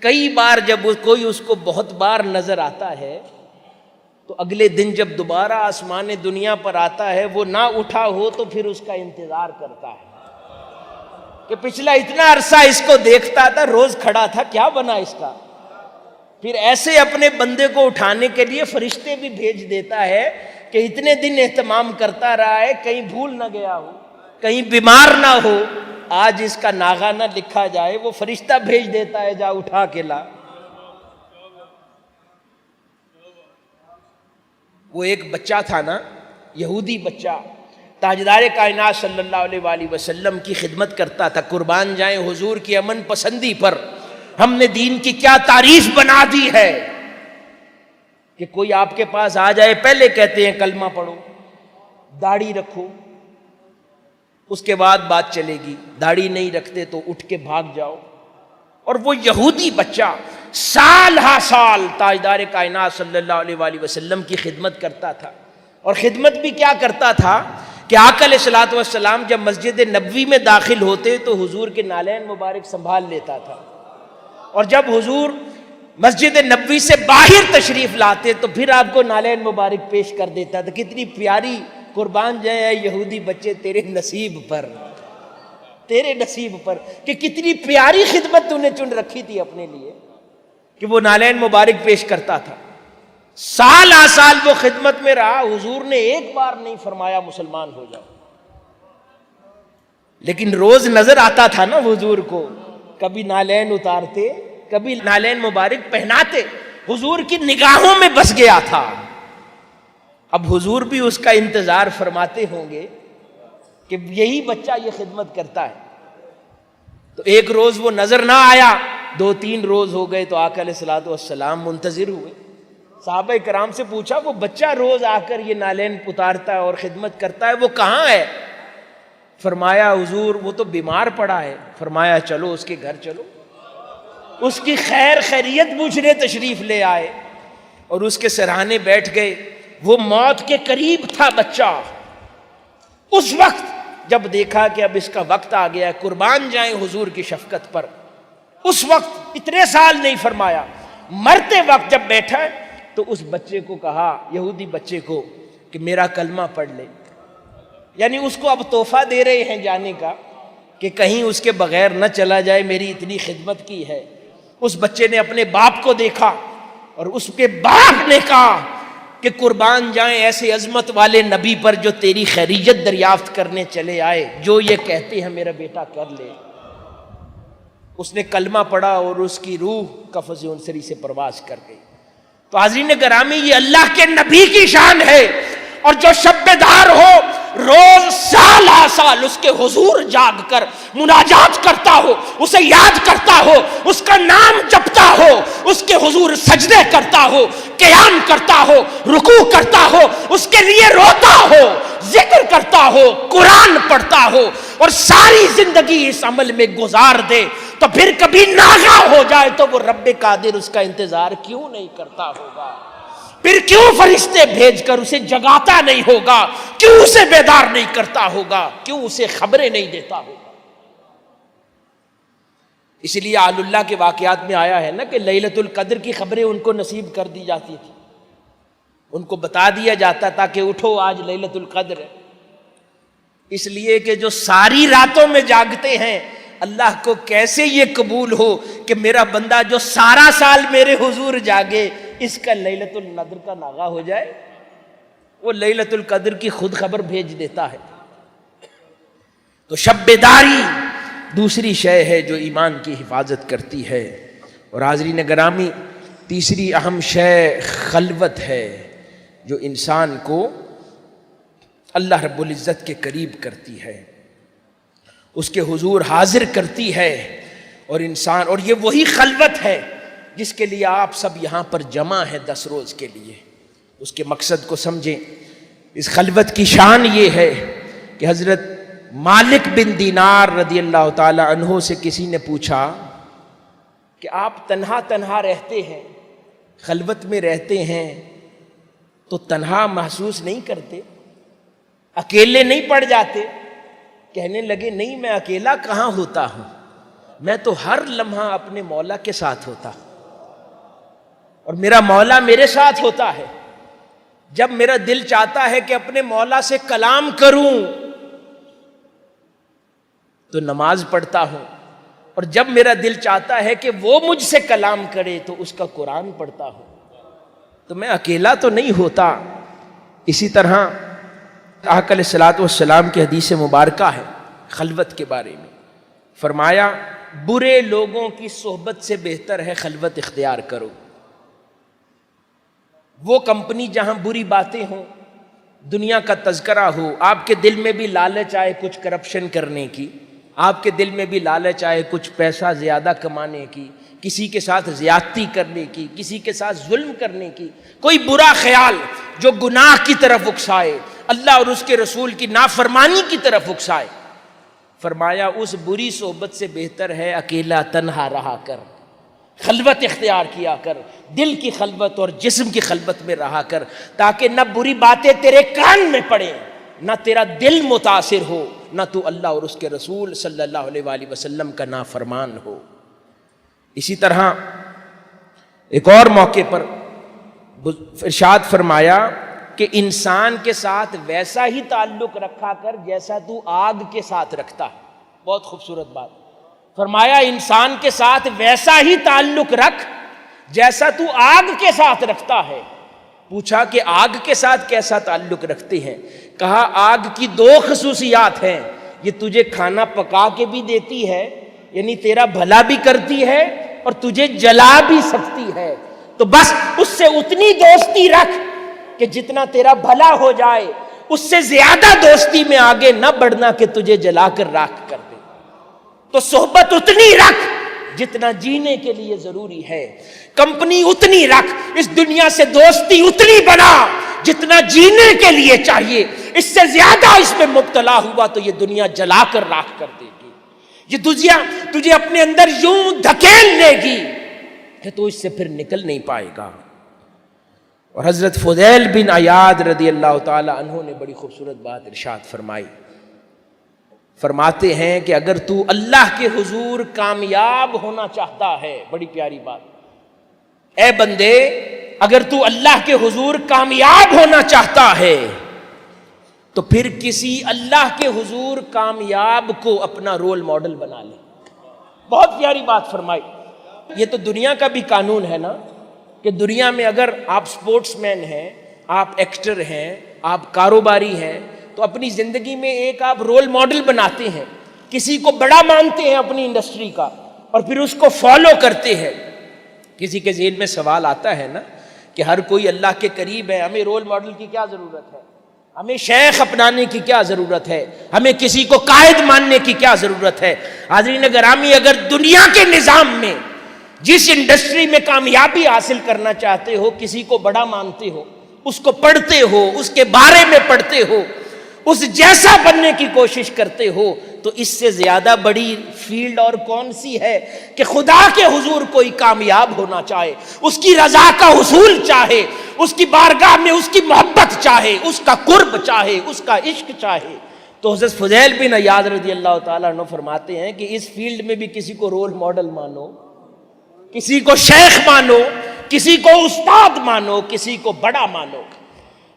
کئی بار جب کوئی اس کو بہت بار نظر آتا ہے تو اگلے دن جب دوبارہ آسمان دنیا پر آتا ہے، وہ نہ اٹھا ہو تو پھر اس کا انتظار کرتا ہے کہ پچھلا اتنا عرصہ اس کو دیکھتا تھا، روز کھڑا تھا، کیا بنا اس کا؟ پھر ایسے اپنے بندے کو اٹھانے کے لیے فرشتے بھی بھیج دیتا ہے کہ اتنے دن اہتمام کرتا رہا ہے، کہیں بھول نہ گیا ہو، کہیں بیمار نہ ہو، آج اس کا ناغہ نہ لکھا جائے۔ وہ فرشتہ بھیج دیتا ہے، جا اٹھا کے لا۔ وہ ایک بچہ تھا نا، یہودی بچہ، تاجدار کائنات صلی اللہ علیہ وآلہ وسلم کی خدمت کرتا تھا۔ قربان جائیں حضور کی امن پسندی پر ہم نے دین کی کیا تعریف بنا دی ہے کہ کوئی آپ کے پاس آ جائے، پہلے کہتے ہیں کلمہ پڑھو، داڑھی رکھو، اس کے بعد بات چلے گی، داڑھی نہیں رکھتے تو اٹھ کے بھاگ جاؤ۔ اور وہ یہودی بچہ سال ہا سال تاجدار کائنات صلی اللہ علیہ وآلہ وسلم کی خدمت کرتا تھا۔ اور خدمت بھی کیا کرتا تھا کہ آقا علیہ الصلوۃ والسلام جب مسجد نبوی میں داخل ہوتے تو حضور کے نالین مبارک سنبھال لیتا تھا، اور جب حضور مسجد نبوی سے باہر تشریف لاتے تو پھر آپ کو نالین مبارک پیش کر دیتا تھا۔ کتنی پیاری، قربان جائیں اے یہودی بچے تیرے نصیب پر، تیرے نصیب پر کہ کتنی پیاری خدمت تو نے چن رکھی تھی اپنے لیے کہ وہ نالین مبارک پیش کرتا تھا۔ سال آ سال وہ خدمت میں رہا، حضور نے ایک بار نہیں فرمایا مسلمان ہو جاؤ، لیکن روز نظر آتا تھا نا حضور کو، کبھی نالین اتارتے، کبھی نالین مبارک پہناتے، حضور کی نگاہوں میں بس گیا تھا۔ اب حضور بھی اس کا انتظار فرماتے ہوں گے کہ یہی بچہ یہ خدمت کرتا ہے۔ تو ایک روز وہ نظر نہ آیا، 2-3 روز ہو گئے تو آقا علیہ الصلوۃ والسلام منتظر ہوئے۔ صحابہ کرام سے پوچھا وہ بچہ روز آ کر یہ نالین اتارتا ہے اور خدمت کرتا ہے، وہ کہاں ہے؟ فرمایا حضور وہ تو بیمار پڑا ہے۔ فرمایا چلو اس کے گھر چلو، اس کی خیر خیریت پوچھنے تشریف لے آئے اور اس کے سرانے بیٹھ گئے۔ وہ موت کے قریب تھا بچہ، اس وقت جب دیکھا کہ اب اس کا وقت آ گیا ہے، قربان جائیں حضور کی شفقت پر، اس وقت اتنے سال نہیں فرمایا، مرتے وقت جب بیٹھا تو اس بچے کو کہا، یہودی بچے کو، کہ میرا کلمہ پڑھ لے۔ یعنی اس کو اب تحفہ دے رہے ہیں جانے کا کہ کہیں اس کے بغیر نہ چلا جائے، میری اتنی خدمت کی ہے۔ اس بچے نے اپنے باپ کو دیکھا اور اس کے باپ نے کہا کہ قربان جائیں ایسے عظمت والے نبی پر جو تیری خیریت دریافت کرنے چلے آئے، جو یہ کہتے ہیں میرا بیٹا کر لے۔ اس نے کلمہ پڑھا اور اس کی روح قفس انصری سے پرواز کر گئی۔ تو حاضرین گرامی، یہ اللہ کے نبی کی شان ہے، اور جو شب دار ہو روز سال ہا سال اس کے حضور جاگ کر مناجات کرتا ہو، اسے یاد کرتا ہو، اس کا نام جپتا ہو، اس کے حضور سجدے کرتا ہو، قیام کرتا ہو، رکوع کرتا ہو، اس کے لیے روتا ہو، ذکر کرتا ہو، قرآن پڑھتا ہو، اور ساری زندگی اس عمل میں گزار دے، تو پھر کبھی ناغہ ہو جائے تو وہ رب قادر اس کا انتظار کیوں نہیں کرتا ہوگا؟ پھر کیوں فرشتے بھیج کر اسے جگاتا نہیں ہوگا؟ کیوں اسے بیدار نہیں کرتا ہوگا؟ کیوں اسے خبریں نہیں دیتا ہوگا؟ اس لیے آل اللہ کے واقعات میں آیا ہے نا کہ لیلۃ القدر کی خبریں ان کو نصیب کر دی جاتی تھی، ان کو بتا دیا جاتا تھا کہ اٹھو آج لیلۃ القدر ہے۔ اس لیے کہ جو ساری راتوں میں جاگتے ہیں، اللہ کو کیسے یہ قبول ہو کہ میرا بندہ جو سارا سال میرے حضور جاگے، اس کا لیلۃ القدر کا ناغہ ہو جائے؟ وہ لیلۃ القدر کی خود خبر بھیج دیتا ہے۔ تو شب بیداری دوسری شے ہے جو ایمان کی حفاظت کرتی ہے۔ اور حاضرین گرامی، تیسری اہم شے خلوت ہے جو انسان کو اللہ رب العزت کے قریب کرتی ہے، اس کے حضور حاضر کرتی ہے۔ اور انسان، اور یہ وہی خلوت ہے جس کے لیے آپ سب یہاں پر جمع ہیں 10 روز کے لیے۔ اس کے مقصد کو سمجھیں۔ اس خلوت کی شان یہ ہے کہ حضرت مالک بن دینار رضی اللہ تعالی عنہ سے کسی نے پوچھا کہ آپ تنہا تنہا رہتے ہیں، خلوت میں رہتے ہیں، تو تنہا محسوس نہیں کرتے، اکیلے نہیں پڑ جاتے؟ کہنے لگے نہیں، میں اکیلا کہاں ہوتا ہوں، میں تو ہر لمحہ اپنے مولا کے ساتھ ہوتا ہوں، اور میرا مولا میرے ساتھ ہوتا ہے۔ جب میرا دل چاہتا ہے کہ اپنے مولا سے کلام کروں تو نماز پڑھتا ہوں، اور جب میرا دل چاہتا ہے کہ وہ مجھ سے کلام کرے تو اس کا قرآن پڑھتا ہوں، تو میں اکیلا تو نہیں ہوتا۔ اسی طرح آقا علیہ الصلوۃ والسلام کی حدیث مبارکہ ہے خلوت کے بارے میں، فرمایا برے لوگوں کی صحبت سے بہتر ہے خلوت اختیار کرو۔ وہ کمپنی جہاں بری باتیں ہوں، دنیا کا تذکرہ ہو، آپ کے دل میں بھی لالچ آئے کچھ کرپشن کرنے کی، آپ کے دل میں بھی لالچ آئے کچھ پیسہ زیادہ کمانے کی، کسی کے ساتھ زیادتی کرنے کی، کسی کے ساتھ ظلم کرنے کی، کوئی برا خیال جو گناہ کی طرف اکسائے، اللہ اور اس کے رسول کی نافرمانی کی طرف اکسائے، فرمایا اس بری صحبت سے بہتر ہے اکیلا تنہا رہا کر، خلوت اختیار کیا کر، دل کی خلوت اور جسم کی خلوت میں رہا کر، تاکہ نہ بری باتیں تیرے کان میں پڑیں، نہ تیرا دل متاثر ہو، نہ تو اللہ اور اس کے رسول صلی اللہ علیہ وآلہ وسلم کا نافرمان ہو۔ اسی طرح ایک اور موقع پر ارشاد فرمایا کہ انسان کے ساتھ ویسا ہی تعلق رکھا کر جیسا تو آگ کے ساتھ رکھتا ہے۔ بہت خوبصورت بات فرمایا، انسان کے ساتھ ویسا ہی تعلق رکھ جیسا تو آگ کے ساتھ رکھتا ہے۔ پوچھا کہ آگ کے ساتھ کیسا تعلق رکھتے ہیں؟ کہا آگ کی دو خصوصیات ہیں، یہ تجھے کھانا پکا کے بھی دیتی ہے، یعنی تیرا بھلا بھی کرتی ہے، اور تجھے جلا بھی سکتی ہے، تو بس اس سے اتنی دوستی رکھ کہ جتنا تیرا بھلا ہو جائے، اس سے زیادہ دوستی میں آگے نہ بڑھنا کہ تجھے جلا کر راکھ کر دے۔ تو صحبت اتنی رکھ جتنا جینے کے لیے ضروری ہے، کمپنی اتنی رکھ، اس دنیا سے دوستی اتنی بنا جتنا جینے کے لیے چاہیے، اس سے زیادہ اس میں مبتلا ہوا تو یہ دنیا جلا کر راکھ کر دے گی، یہ دنیا تجھے اپنے اندر یوں دھکیل لے گی کہ تو اس سے پھر نکل نہیں پائے گا۔ اور حضرت فضیل بن عیاض رضی اللہ تعالی عنہ نے بڑی خوبصورت بات ارشاد فرمائی، فرماتے ہیں کہ اگر تو اللہ کے حضور کامیاب ہونا چاہتا ہے، بڑی پیاری بات، اے بندے اگر تو اللہ کے حضور کامیاب ہونا چاہتا ہے تو پھر کسی اللہ کے حضور کامیاب کو اپنا رول ماڈل بنا لے۔ بہت پیاری بات فرمائی۔ یہ تو دنیا کا بھی قانون ہے نا، کہ دنیا میں اگر آپ سپورٹس مین ہیں، آپ ایکٹر ہیں، آپ کاروباری ہیں، تو اپنی زندگی میں ایک آپ رول ماڈل بناتے ہیں، کسی کو بڑا مانتے ہیں اپنی انڈسٹری کا، اور پھر اس کو فالو کرتے ہیں۔ کسی کے ذہن میں سوال آتا ہے نا کہ ہر کوئی اللہ کے قریب ہے، ہمیں رول ماڈل کی کیا ضرورت ہے، ہمیں شیخ اپنانے کی کیا ضرورت ہے، ہمیں کسی کو قائد ماننے کی کیا ضرورت ہے؟ حاضرین گرامی، اگر دنیا کے نظام میں جس انڈسٹری میں کامیابی حاصل کرنا چاہتے ہو، کسی کو بڑا مانتے ہو، اس کو پڑھتے ہو، اس کے بارے میں پڑھتے ہو، اس جیسا بننے کی کوشش کرتے ہو، تو اس سے زیادہ بڑی فیلڈ اور کون سی ہے کہ خدا کے حضور کوئی کامیاب ہونا چاہے، اس کی رضا کا حصول چاہے، اس کی بارگاہ میں اس کی محبت چاہے، اس کا قرب چاہے، اس کا عشق چاہے۔ تو حضرت فضیل بن عیاض رضی اللہ تعالیٰ عنہ فرماتے ہیں کہ اس فیلڈ میں بھی کسی کو رول ماڈل مانو، کسی کو شیخ مانو، کسی کو استاد مانو، کسی کو بڑا مانو،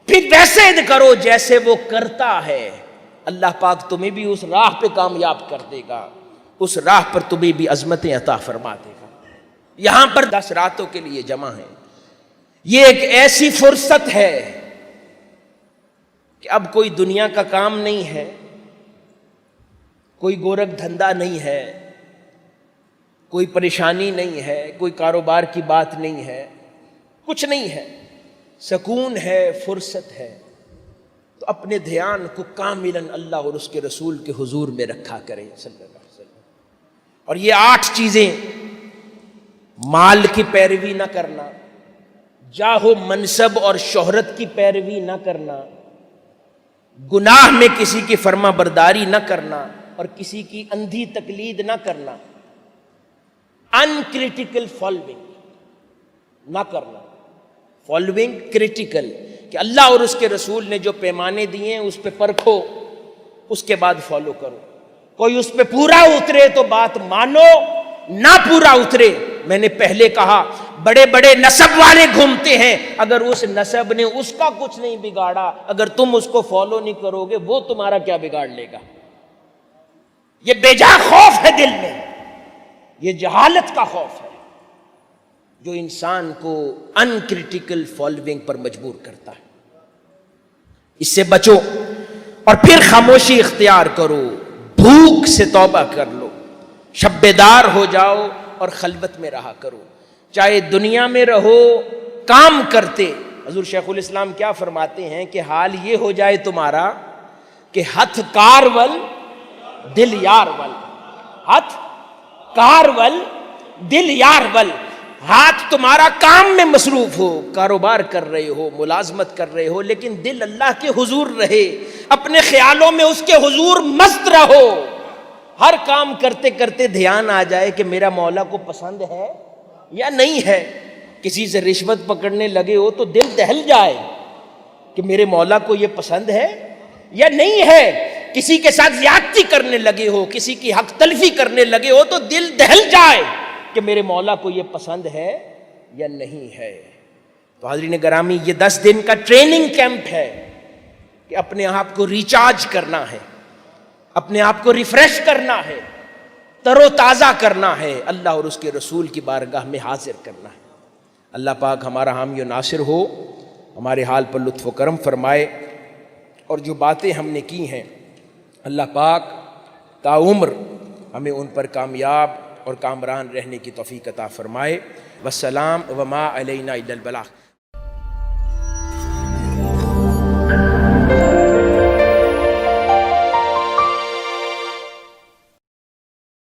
پھر ویسے کرو جیسے وہ کرتا ہے، اللہ پاک تمہیں بھی اس راہ پہ کامیاب کر دے گا، اس راہ پر تمہیں بھی عظمتیں عطا فرما دے گا۔ یہاں پر 10 راتوں کے لیے جمع ہیں، یہ ایک ایسی فرصت ہے کہ اب کوئی دنیا کا کام نہیں ہے، کوئی گورکھ دھندا نہیں ہے، کوئی پریشانی نہیں ہے، کوئی کاروبار کی بات نہیں ہے، کچھ نہیں ہے، سکون ہے، فرصت ہے، تو اپنے دھیان کو کاملاً اللہ اور اس کے رسول کے حضور میں رکھا کریں صلی اللہ علیہ وسلم۔ اور یہ 8 چیزیں، مال کی پیروی نہ کرنا، جاہ و منصب اور شہرت کی پیروی نہ کرنا، گناہ میں کسی کی فرما برداری نہ کرنا اور کسی کی اندھی تقلید نہ کرنا، انکریٹیکل فالوئنگ نہ کرنا، فالوئنگ کریٹیکل، کہ اللہ اور اس کے رسول نے جو پیمانے دیے ہیں اس پہ پرکھو، اس کے بعد فالو کرو۔ کوئی اس پہ پورا اترے تو بات مانو، نہ پورا اترے، میں نے پہلے کہا بڑے بڑے نسب والے گھومتے ہیں، اگر اس نسب نے اس کا کچھ نہیں بگاڑا، اگر تم اس کو فالو نہیں کرو گے وہ تمہارا کیا بگاڑ لے گا؟ یہ بے جا خوف ہے دل میں، یہ جہالت کا خوف ہے جو انسان کو انکریٹیکل فالوئنگ پر مجبور کرتا ہے۔ اس سے بچو اور پھر خاموشی اختیار کرو، بھوک سے توبہ کر لو، شب بیدار ہو جاؤ اور خلوت میں رہا کرو، چاہے دنیا میں رہو کام کرتے۔ حضور شیخ الاسلام کیا فرماتے ہیں کہ حال یہ ہو جائے تمہارا کہ ہتھ کار ول دل یار ول، ہتھ کار ول دل یار ول، ہاتھ تمہارا کام میں مصروف ہو، کاروبار کر رہے ہو، ملازمت کر رہے ہو، لیکن دل اللہ کے حضور رہے، اپنے خیالوں میں اس کے حضور مست رہو، ہر کام کرتے کرتے دھیان آ جائے کہ میرا مولا کو پسند ہے یا نہیں ہے۔ کسی سے رشوت پکڑنے لگے ہو تو دل دہل جائے کہ میرے مولا کو یہ پسند ہے یا نہیں ہے۔ کسی کے ساتھ زیادتی کرنے لگے ہو، کسی کی حق تلفی کرنے لگے ہو تو دل دہل جائے کہ میرے مولا کو یہ پسند ہے یا نہیں ہے۔ تو حاضرین گرامی، یہ 10 دن کا ٹریننگ کیمپ ہے کہ اپنے آپ کو ریچارج کرنا ہے، اپنے آپ کو ریفریش کرنا ہے، تر و تازہ کرنا ہے، اللہ اور اس کے رسول کی بارگاہ میں حاضر کرنا ہے۔ اللہ پاک ہمارا حامی و ناصر ہو، ہمارے حال پر لطف و کرم فرمائے، اور جو باتیں ہم نے کی ہیں اللہ پاک تا عمر ہمیں ان پر کامیاب اور کامران رہنے کی توفیق عطا فرمائے۔ والسلام وما علینا الا البلاغ۔